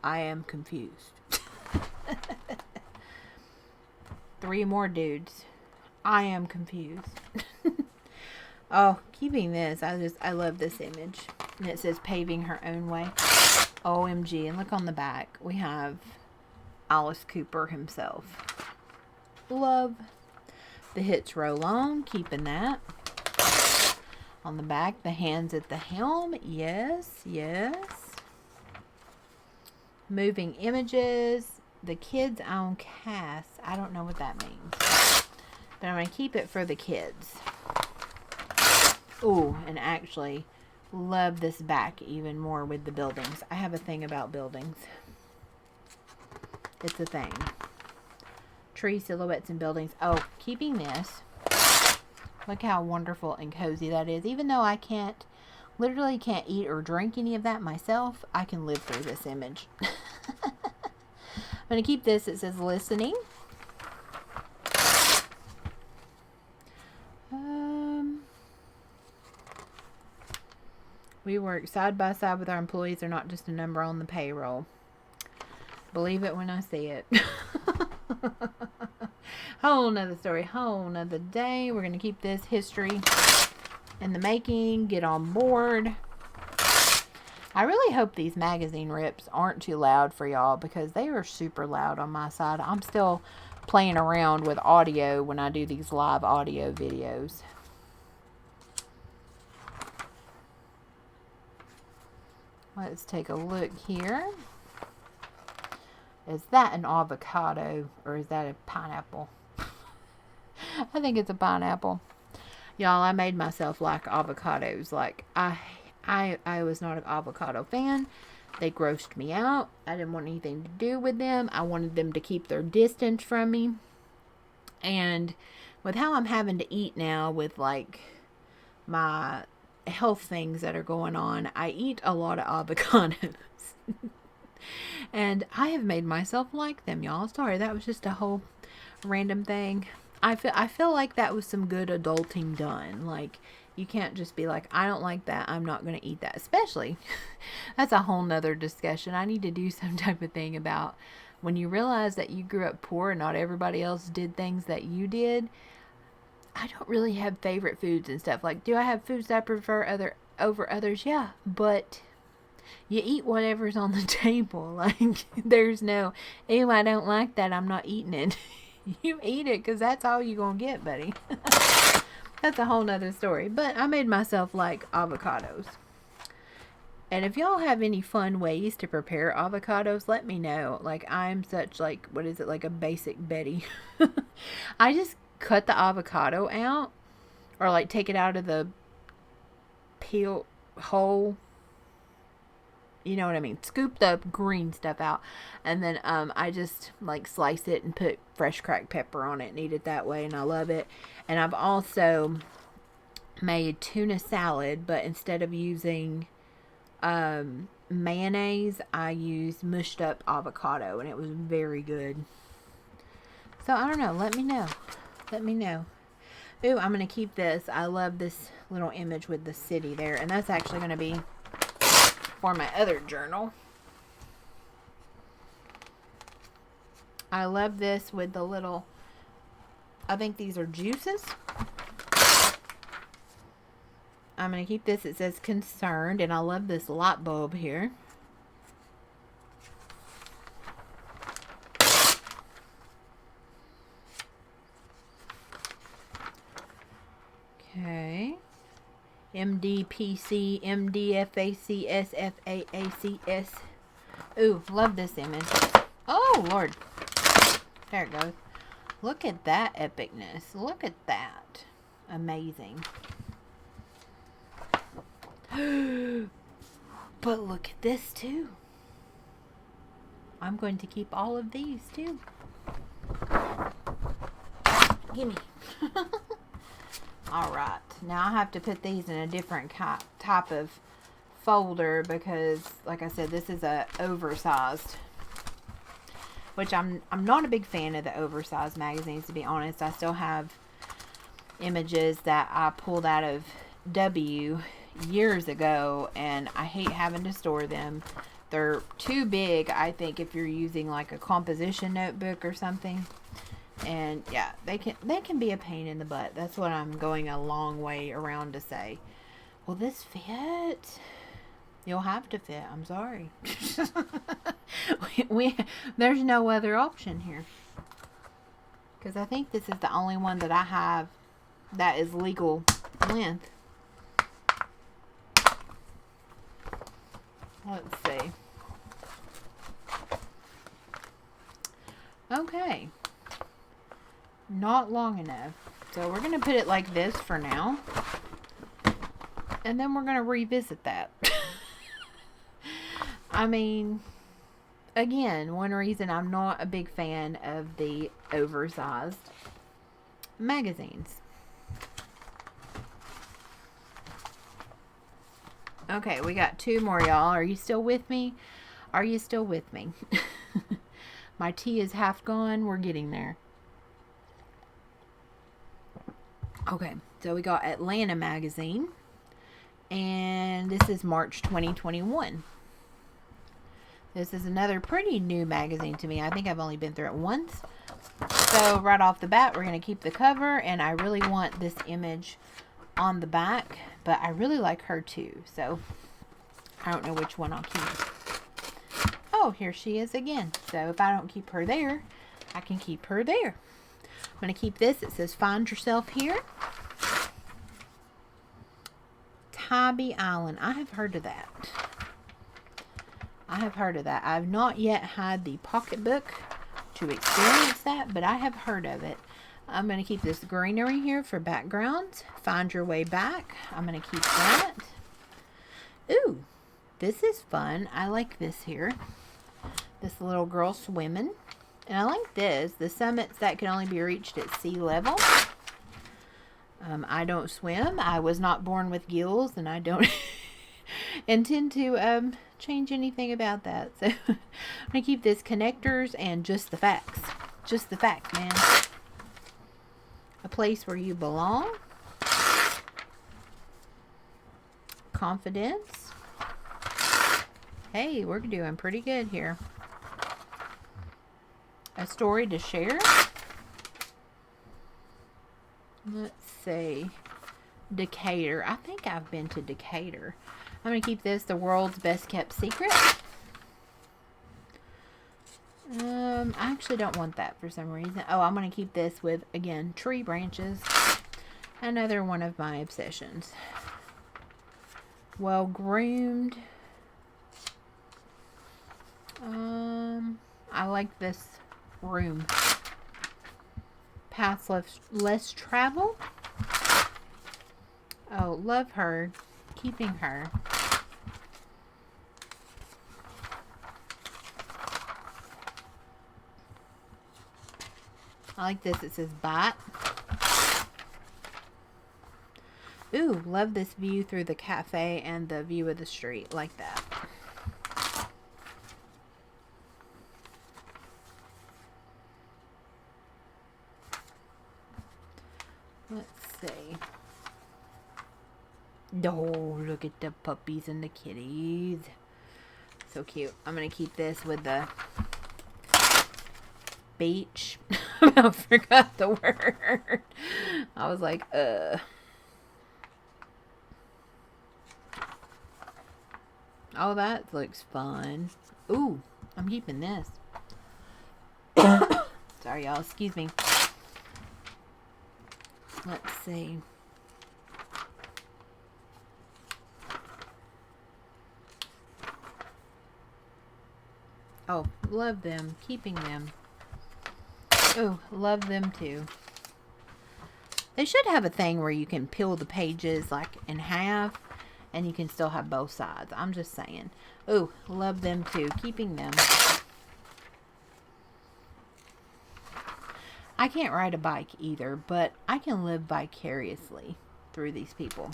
I am confused. 3 more dudes. I am confused. Oh, keeping this. I love this image. And it says paving her own way. OMG. And look on the back. We have Alice Cooper himself. Love. The hits roll on. Keeping that. On the back, the hands at the helm. Yes, yes. Moving images. The kids own cast. I don't know what that means. But I'm going to keep it for the kids. Ooh, and actually, love this back even more with the buildings. I have a thing about buildings. It's a thing. Tree silhouettes and buildings. Oh, keeping this. Look how wonderful and cozy that is. Even though I literally can't eat or drink any of that myself, I can live through this image. I'm going to keep this. It says listening. We work side by side with our employees. They're not just a number on the payroll. Believe it when I see it. Whole nother story, whole nother day. We're going to keep this history in the making. Get on board. I really hope these magazine rips aren't too loud for y'all because they are super loud on my side. I'm still playing around with audio when I do these live audio videos. Let's take a look here. Is that an avocado or is that a pineapple? I think it's a pineapple. Y'all, I made myself like avocados. Like, I was not an avocado fan. They grossed me out. I didn't want anything to do with them. I wanted them to keep their distance from me. And with how I'm having to eat now with like my health things that are going on, I eat a lot of avocados. And I have made myself like them, y'all. Sorry, that was just a whole random thing. I feel like that was some good adulting done. Like, you can't just be like, I don't like that, I'm not going to eat that. Especially, that's a whole nother discussion. I need to do some type of thing about when you realize that you grew up poor and not everybody else did things that you did. I don't really have favorite foods and stuff. Like, do I have foods that I prefer over others? Yeah, but you eat whatever's on the table. Like, there's no, ew, I don't like that, I'm not eating it. You eat it because that's all you're going to get, buddy. That's a whole nother story. But I made myself like avocados. And if y'all have any fun ways to prepare avocados, let me know. Like, I'm such like, what is it, like a basic Betty. I just cut the avocado out. Or like take it out of the peel whole. You know what I mean? Scoop the green stuff out. And then I just like slice it and put fresh cracked pepper on it and eat it that way. And I love it. And I've also made tuna salad. But instead of using mayonnaise, I used mushed up avocado. And it was very good. So I don't know. Let me know. Let me know. Ooh, I'm going to keep this. I love this little image with the city there. And that's actually going to be for my other journal. I love this with the little, I think these are juices. I'm going to keep this. It says concerned. And I love this light bulb here. Okay. MDPC, MDFAC, SFAACS. Ooh, love this image. Oh, Lord. There it goes. Look at that epicness. Look at that. Amazing. But look at this, too. I'm going to keep all of these, too. Gimme. Alright, now I have to put these in a different type of folder because, like I said, this is a oversized, which I'm not a big fan of the oversized magazines, to be honest. I still have images that I pulled out of W years ago, and I hate having to store them. They're too big, I think, if you're using like a composition notebook or something. And yeah, they can be a pain in the butt. That's what I'm going a long way around to say. Will this fit? You'll have to fit. I'm sorry. There's no other option here. Because I think this is the only one that I have that is legal length. Let's see. Okay. Not long enough. So we're going to put it like this for now. And then we're going to revisit that. I mean, again, one reason I'm not a big fan of the oversized magazines. Okay, we got two more, y'all. Are you still with me? Are you still with me? My tea is half gone. We're getting there. Okay, so we got Atlanta magazine, and this is March 2021. This is another pretty new magazine to me. I think I've only been through it once. So right off the bat, we're going to keep the cover, and I really want this image on the back, but I really like her too, so I don't know which one I'll keep. Oh, here she is again. So if I don't keep her there, I can keep her there. I'm going to keep this. It says find yourself here. Tybee Island. I have heard of that. I have heard of that. I've not yet had the pocketbook to experience that, but I have heard of it. I'm going to keep this greenery here for background. Find your way back. I'm going to keep that. Ooh, this is fun. I like this here. This little girl swimming. And I like this. The summits that can only be reached at sea level. I don't swim. I was not born with gills, and I don't intend to change anything about that. So I'm going to keep this connectors and just the facts. Just the facts, man. A place where you belong. Confidence. Hey, we're doing pretty good here. A story to share. Let's see. Decatur. I think I've been to Decatur. I'm going to keep this the world's best kept secret. I actually don't want that for some reason. Oh, I'm going to keep this with, again, tree branches. Another one of my obsessions. Well groomed. I like this room. Paths less travel. Oh, love her. Keeping her. I like this. It says bite. Ooh, love this view through the cafe and the view of the street. Like that. Let's Oh, look at the puppies and the kitties. So cute. I'm going to keep this with the beach. I forgot the word. I was like, Oh, that looks fun. Ooh, I'm keeping this. Sorry, y'all. Excuse me. Let's see. Oh, love them. Keeping them. Oh, love them too. They should have a thing where you can peel the pages like in half and you can still have both sides. I'm just saying. Oh, love them too. Keeping them. I can't ride a bike either, but I can live vicariously through these people.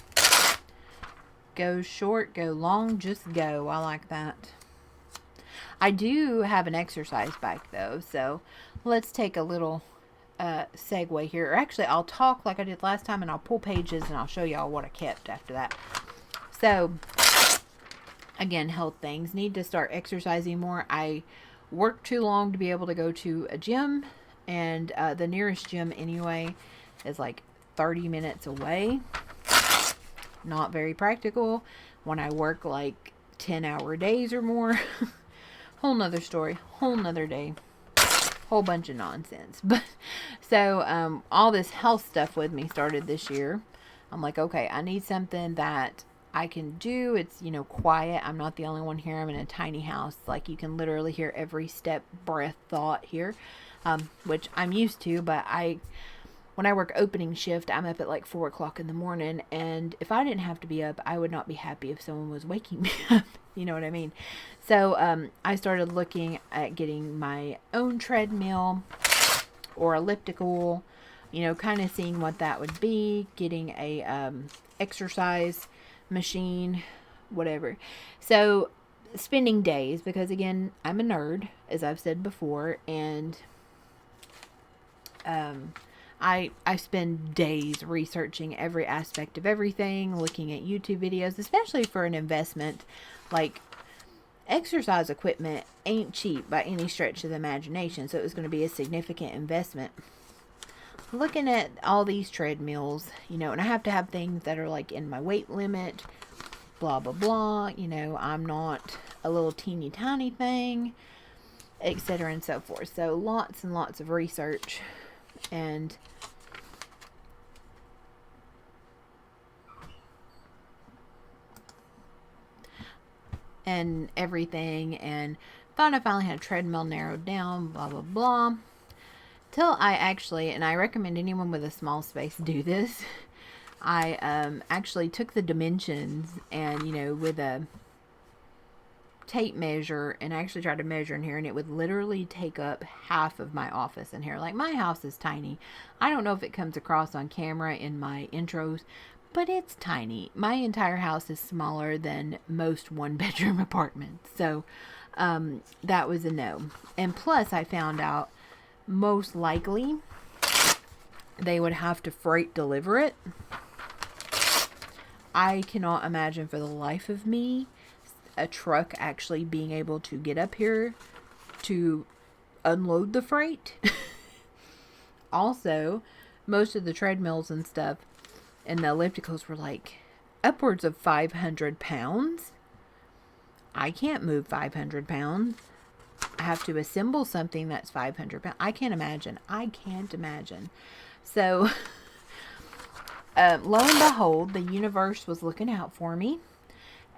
Go short, go long, just go. I like that. I do have an exercise bike though, so let's take a little segue here. Or actually, I'll talk like I did last time and I'll pull pages and I'll show y'all what I kept after that. So, again, health things. Need to start exercising more. I work too long to be able to go to a gym, and the nearest gym anyway is like 30 minutes away. Not very practical when I work like 10-hour days or more. Whole nother story, whole nother day, whole bunch of nonsense. But so all this health stuff with me started this year. I'm like, okay, I need something that I can do. It's, you know, quiet. I'm not the only one here. I'm in a tiny house. Like, you can literally hear every step, breath, thought here, which I'm used to. But when I work opening shift, I'm up at like 4 o'clock in the morning. And if I didn't have to be up, I would not be happy if someone was waking me up. You know what I mean? So I started looking at getting my own treadmill or elliptical, you know, kind of seeing what that would be, getting a exercise machine, whatever. So spending days, because again, I'm a nerd, as I've said before, and I spend days researching every aspect of everything, looking at YouTube videos, especially for an investment. Like, exercise equipment ain't cheap by any stretch of the imagination, so it was going to be a significant investment. Looking at all these treadmills, you know, and I have to have things that are like in my weight limit, blah, blah, blah. You know, I'm not a little teeny tiny thing, etc. and so forth. So lots and lots of research and everything, and thought I finally had a treadmill narrowed down, blah, blah, blah. Till I actually, and I recommend anyone with a small space do this, I actually took the dimensions and, you know, with a tape measure, and I actually tried to measure in here, and it would literally take up half of my office in here. Like, my house is tiny. I don't know if it comes across on camera in my intros, but it's tiny. My entire house is smaller than most one-bedroom apartments. So that was a no. And plus, I found out most likely they would have to freight deliver it. I cannot imagine for the life of me a truck actually being able to get up here to unload the freight. Also, most of the treadmills and stuff and the ellipticals were like upwards of 500 pounds. I can't move 500 pounds. I have to assemble something that's 500 pounds. I can't imagine. So, lo and behold, the universe was looking out for me.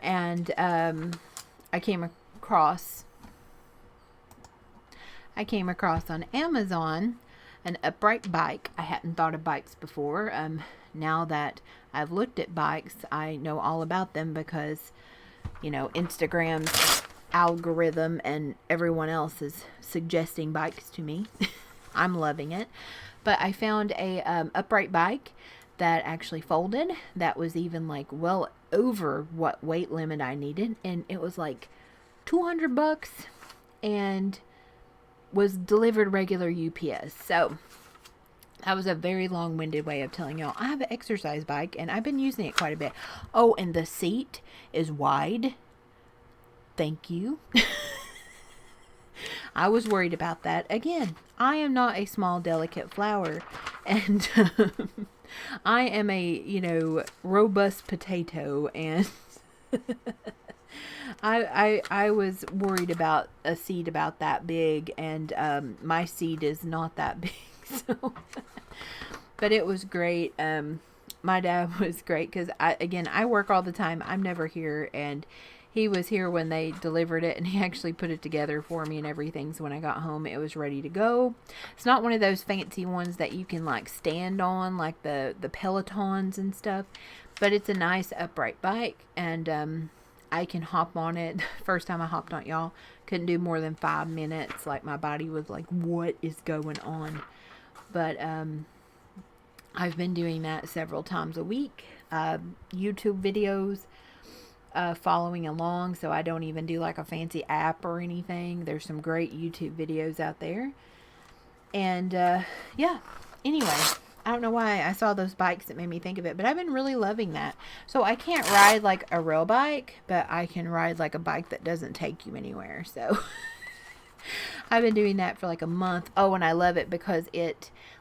And I came across on Amazon an upright bike. I hadn't thought of bikes before. Now that I've looked at bikes, I know all about them because, you know, Instagram's algorithm and everyone else is suggesting bikes to me. I'm loving it. But I found a upright bike that actually folded, that was even like well over what weight limit I needed, and it was like $200 and was delivered regular UPS. So That was a very long-winded way of telling y'all I have an exercise bike and I've been using it quite a bit. Oh, and the seat is wide. Thank you. I was worried about that. Again, I am not a small, delicate flower. And I am a, robust potato. And I was worried about a seed about that big. And my seed is not that big. So, but it was great. My dad was great because, I work all the time. I'm never here. And he was here when they delivered it, and he actually put it together for me and everything. So when I got home, it was ready to go. It's not one of those fancy ones that you can like stand on, like the Pelotons and stuff. But it's a nice upright bike, and I can hop on it. First time I hopped on it, y'all, couldn't do more than 5 minutes. Like my body was like, what is going on? But I've been doing that several times a week. YouTube videos. Following along, so I don't even do like a fancy app or anything. There's some great YouTube videos out there. And yeah, anyway, I don't know why I saw those bikes that made me think of it, but I've been really loving that. So I can't ride like a real bike, but I can ride like a bike that doesn't take you anywhere. So I've been doing that for like a month. Oh, and I love it because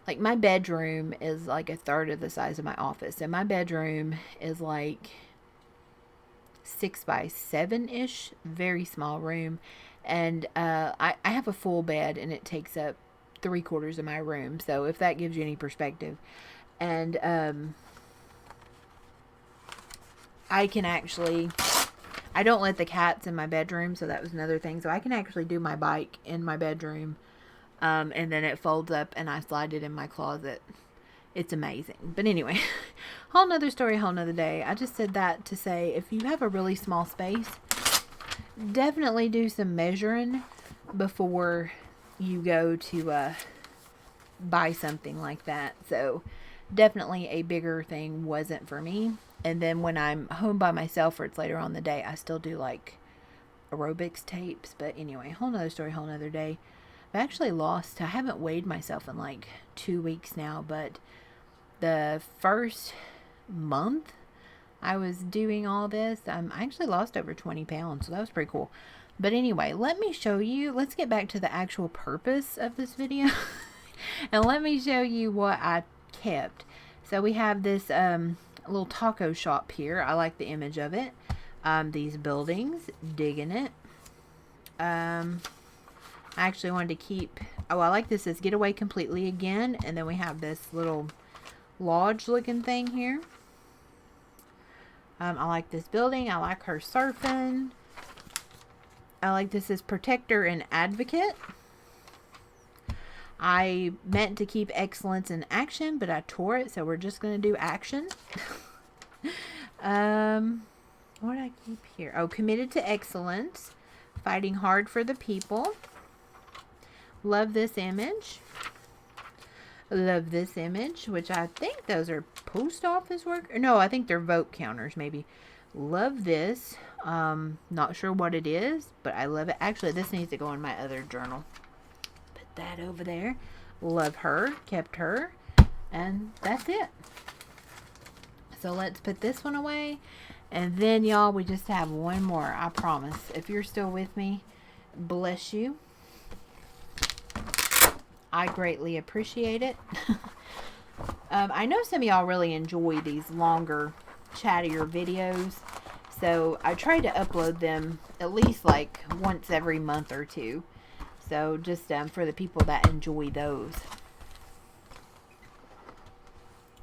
like my bedroom is like a third of the size of my office. And my bedroom is like 6 by 7-ish, very small room. And I have a full bed, and it takes up 3/4 of my room. So if that gives you any perspective. And I can actually, I don't let the cats in my bedroom, so that was another thing. So I can actually do my bike in my bedroom, and then it folds up and I slide it in my closet. It's amazing. But anyway, whole nother story, whole nother day. I just said that to say, if you have a really small space, definitely do some measuring before you go to buy something like that. So definitely a bigger thing wasn't for me. And then when I'm home by myself or it's later on in the day, I still do like aerobics tapes. But anyway, whole nother story, whole nother day. I've actually lost, I haven't weighed myself in like 2 weeks now, but the first month I was doing all this, I actually lost over 20 pounds, so that was pretty cool. But anyway, let me show you, let's get back to the actual purpose of this video. And let me show you what I kept. So we have this little taco shop here. I like the image of it. These buildings, digging it. I actually wanted to keep, I like this, is Get Away Completely again. And then we have this little lodge looking thing here. I like this building. I like her surfing. I like this as Protector and Advocate. I meant to keep Excellence in Action, but I tore it, so we're just going to do Action. What did I keep here? Oh, Committed to Excellence. Fighting Hard for the People. Love this image. Love this image, which I think those are post office work. No, I think they're vote counters, maybe. Love this. Not sure what it is, but I love it. Actually, this needs to go in my other journal. Put that over there. Love her. Kept her. And that's it. So let's put this one away. And then, y'all, we just have one more. I promise. If you're still with me, bless you. I greatly appreciate it. I know some of y'all really enjoy these longer, chattier videos. So I try to upload them at least like once every month or two. So just for the people that enjoy those.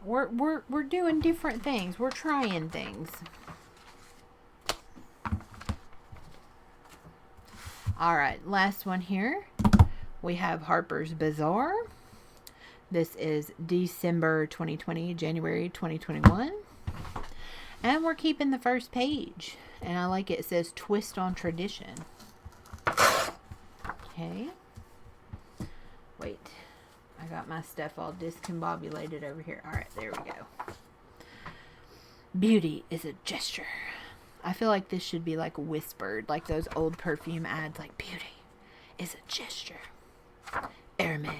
We're doing different things. We're trying things. Alright, last one here. We have Harper's Bazaar. This is December 2020, January 2021. And we're keeping the first page. And I like it. It says Twist on Tradition. Okay. Wait. I got my stuff all discombobulated over here. Alright, there we go. Beauty is a gesture. I feel like this should be like whispered. Like those old perfume ads. Like, beauty is a gesture. Hermes.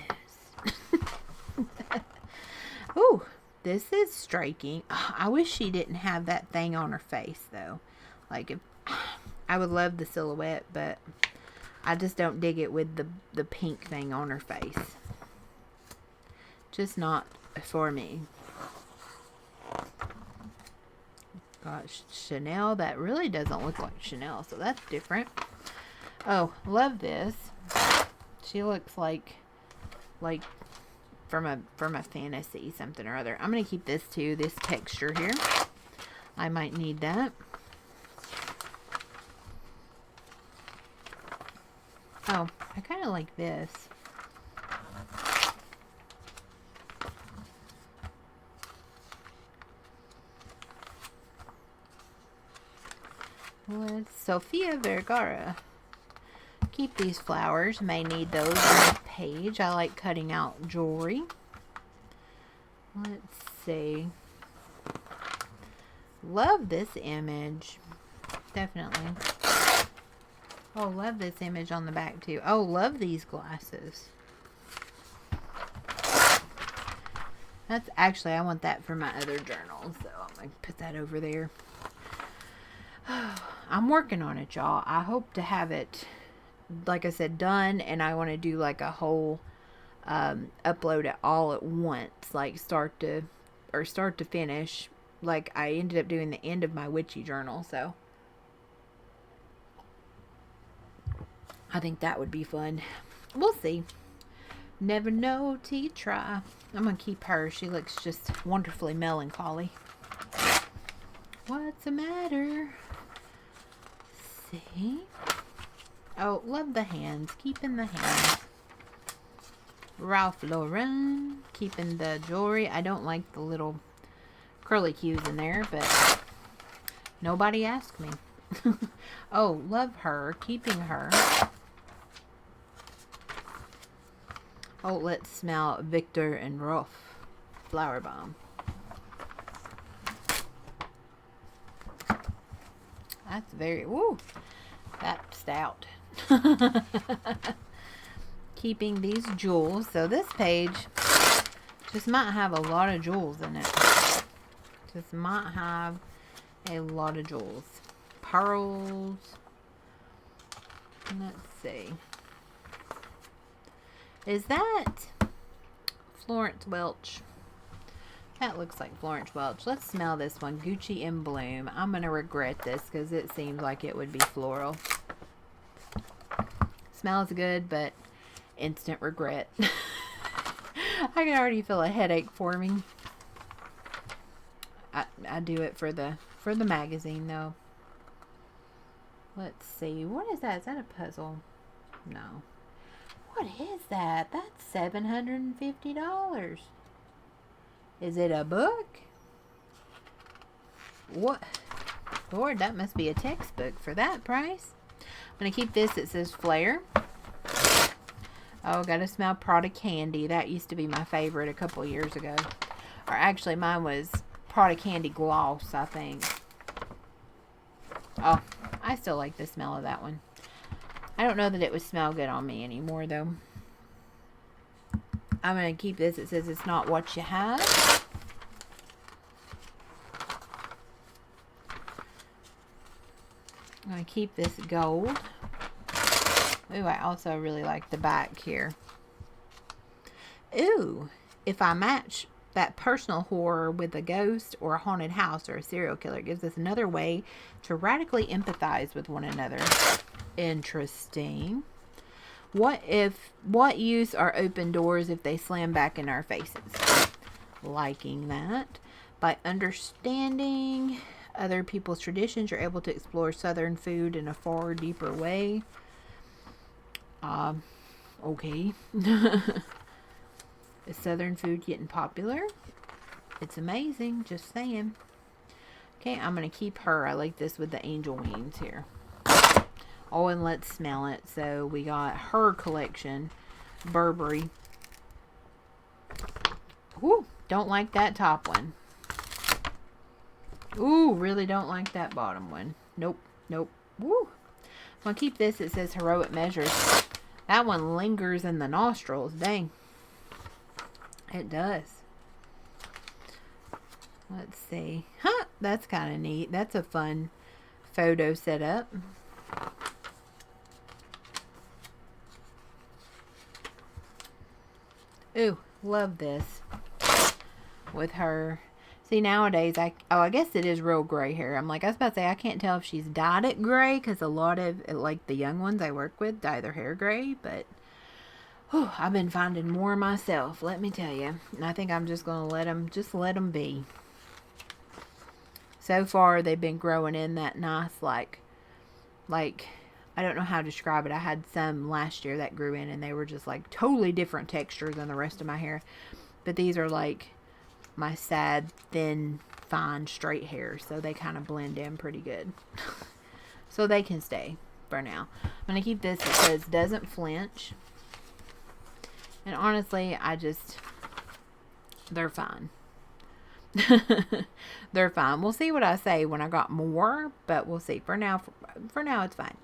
Ooh, this is striking. I wish she didn't have that thing on her face, though. Like, if, I would love the silhouette, but I just don't dig it with the pink thing on her face. Just not for me. Gosh, Chanel. That really doesn't look like Chanel, so that's different. Oh, love this. She looks like from a fantasy something or other. I'm gonna keep this too. This texture here, I might need that. Oh, I kind of like this. With Sofia Vergara. Keep these flowers. May need those on the page. I like cutting out jewelry. Let's see. Love this image. Definitely. Oh, love this image on the back too. Oh, love these glasses. That's actually, I want that for my other journal, so I'm going to put that over there. I'm working on it, y'all. I hope to have it, like I said, done, and I want to do like a whole upload it all at once, like start to finish, like I ended up doing the end of my witchy journal, so I think that would be fun. We'll see. Never know till you try. I'm gonna keep her. She looks just wonderfully melancholy. What's the matter? See? Oh, love the hands. Keeping the hands. Ralph Lauren. Keeping the jewelry. I don't like the little curly cues in there, but nobody asked me. Oh, love her. Keeping her. Oh, let's smell Victor and Rolf Flower Bomb. That's very, woo, that's stout. Keeping these jewels. So this page just might have a lot of jewels in it. Just might have a lot of jewels. Pearls. Let's see. Is that Florence Welch? That looks like Florence Welch. Let's smell this one. Gucci in Bloom. I'm going to regret this because it seems like it would be floral. Smells good, but instant regret. I can already feel a headache forming. I do it for the magazine though. Let's see. What is that? Is that a puzzle? No. What is that? That's $750. Is it a book? What? Lord, that must be a textbook for that price. I'm going to keep this. It says Flair. Oh, gotta smell Prada Candy. That used to be my favorite a couple years ago. Or actually, mine was Prada Candy Gloss, I think. Oh, I still like the smell of that one. I don't know that it would smell good on me anymore, though. I'm going to keep this. It says it's not what you have. I'm going to keep this gold. Ooh, I also really like the back here. Ooh, if I match that personal horror with a ghost or a haunted house or a serial killer, it gives us another way to radically empathize with one another. Interesting. What use are open doors if they slam back in our faces? Liking that. By understanding other people's traditions, you're able to explore Southern food in a far deeper way. Okay. Is Southern food getting popular? It's amazing, just saying. Okay, I'm going to keep her. I like this with the angel wings here. Oh, and let's smell it. So we got her collection, Burberry. Ooh, don't like that top one. Ooh, really don't like that bottom one. Nope, nope. Woo. I'm going to keep this. It says Heroic Measures. That one lingers in the nostrils. Dang. It does. Let's see. Huh, that's kind of neat. That's a fun photo setup. Ooh, love this. With her. See, nowadays, I guess it is real gray hair. I was about to say, I can't tell if she's dyed it gray, because a lot of, like the young ones I work with, dye their hair gray, but whew, I've been finding more myself, let me tell you. And I think I'm just going to let them be. So far, they've been growing in that nice, like, I don't know how to describe it. I had some last year that grew in, and they were just like totally different texture than the rest of my hair. But these are like my sad, thin, fine, straight hair, so they kind of blend in pretty good. So they can stay for now. I'm going to keep this because it doesn't flinch. And honestly, they're fine. They're fine. We'll see what I say when I got more, but we'll see. For now, it's fine.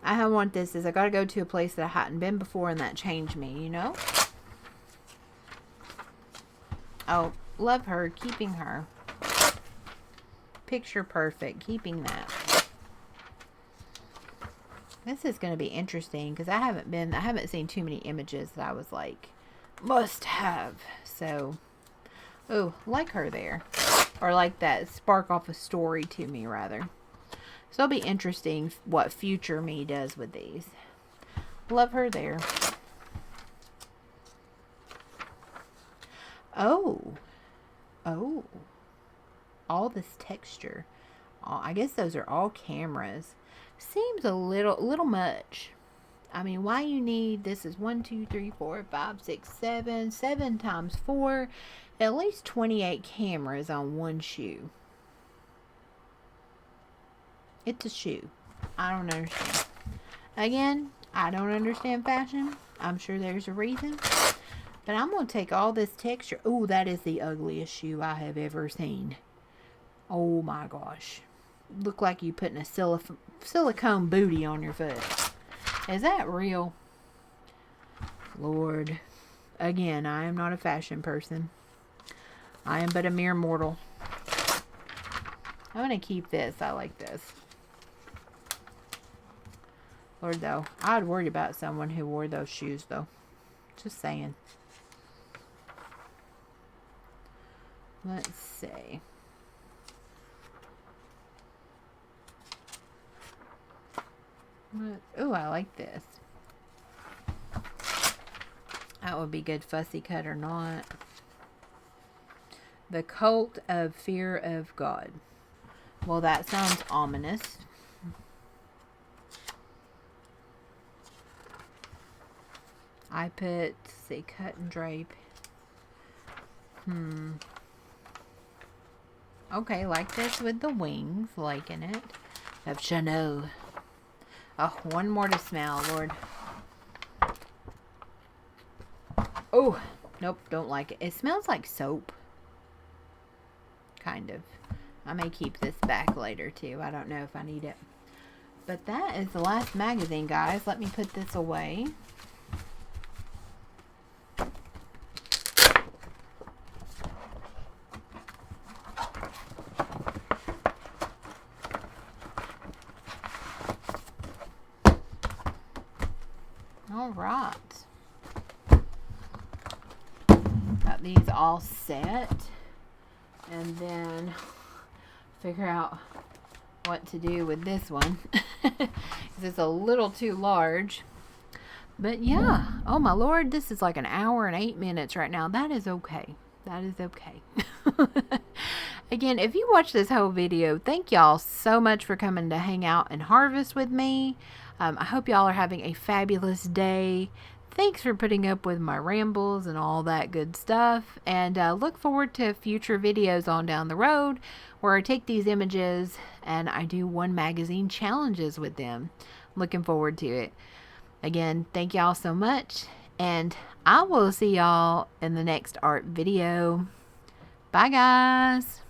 I want this is I got to go to a place that I hadn't been before, and that changed me, you know? Oh, love her. Keeping her. Picture perfect. Keeping that. This is going to be interesting because I haven't seen too many images that I was like, must have. So, oh, like her there. Or like that spark off a story to me, rather. So it'll be interesting what future me does with these. Love her there. Oh. Oh. All this texture. Oh, I guess those are all cameras. Seems a little much. I mean, why you need, this is 1, 2, 3, 4, 5, 6, 7. 7 times 4. At least 28 cameras on one shoe. It's a shoe. I don't understand. Again, I don't understand fashion. I'm sure there's a reason. But I'm going to take all this texture. Oh, that is the ugliest shoe I have ever seen. Oh my gosh. Look like you putting a silicone booty on your foot. Is that real? Lord. Again, I am not a fashion person. I am but a mere mortal. I'm going to keep this. I like this. Lord, though, I'd worry about someone who wore those shoes, though. Just saying. Let's see. Oh, I like this. That would be good, fussy cut or not. The Cult of Fear of God. Well, that sounds ominous. I put, say, cut and drape. Okay, like this with the wings, liking it. Of Chanel. Oh, one more to smell, Lord. Oh, nope, don't like it. It smells like soap. Kind of. I may keep this back later, too. I don't know if I need it. But that is the last magazine, guys. Let me put this away. All right. Got these all set. And then figure out what to do with this one. Because it's a little too large. But yeah. Oh my Lord. This is like 1 hour and 8 minutes right now. That is okay. That is okay. Again, if you watch this whole video, thank y'all so much for coming to hang out and harvest with me. I hope y'all are having a fabulous day. Thanks for putting up with my rambles and all that good stuff. And look forward to future videos on down the road where I take these images and I do one magazine challenges with them. Looking forward to it. Again, thank y'all so much. And I will see y'all in the next art video. Bye, guys.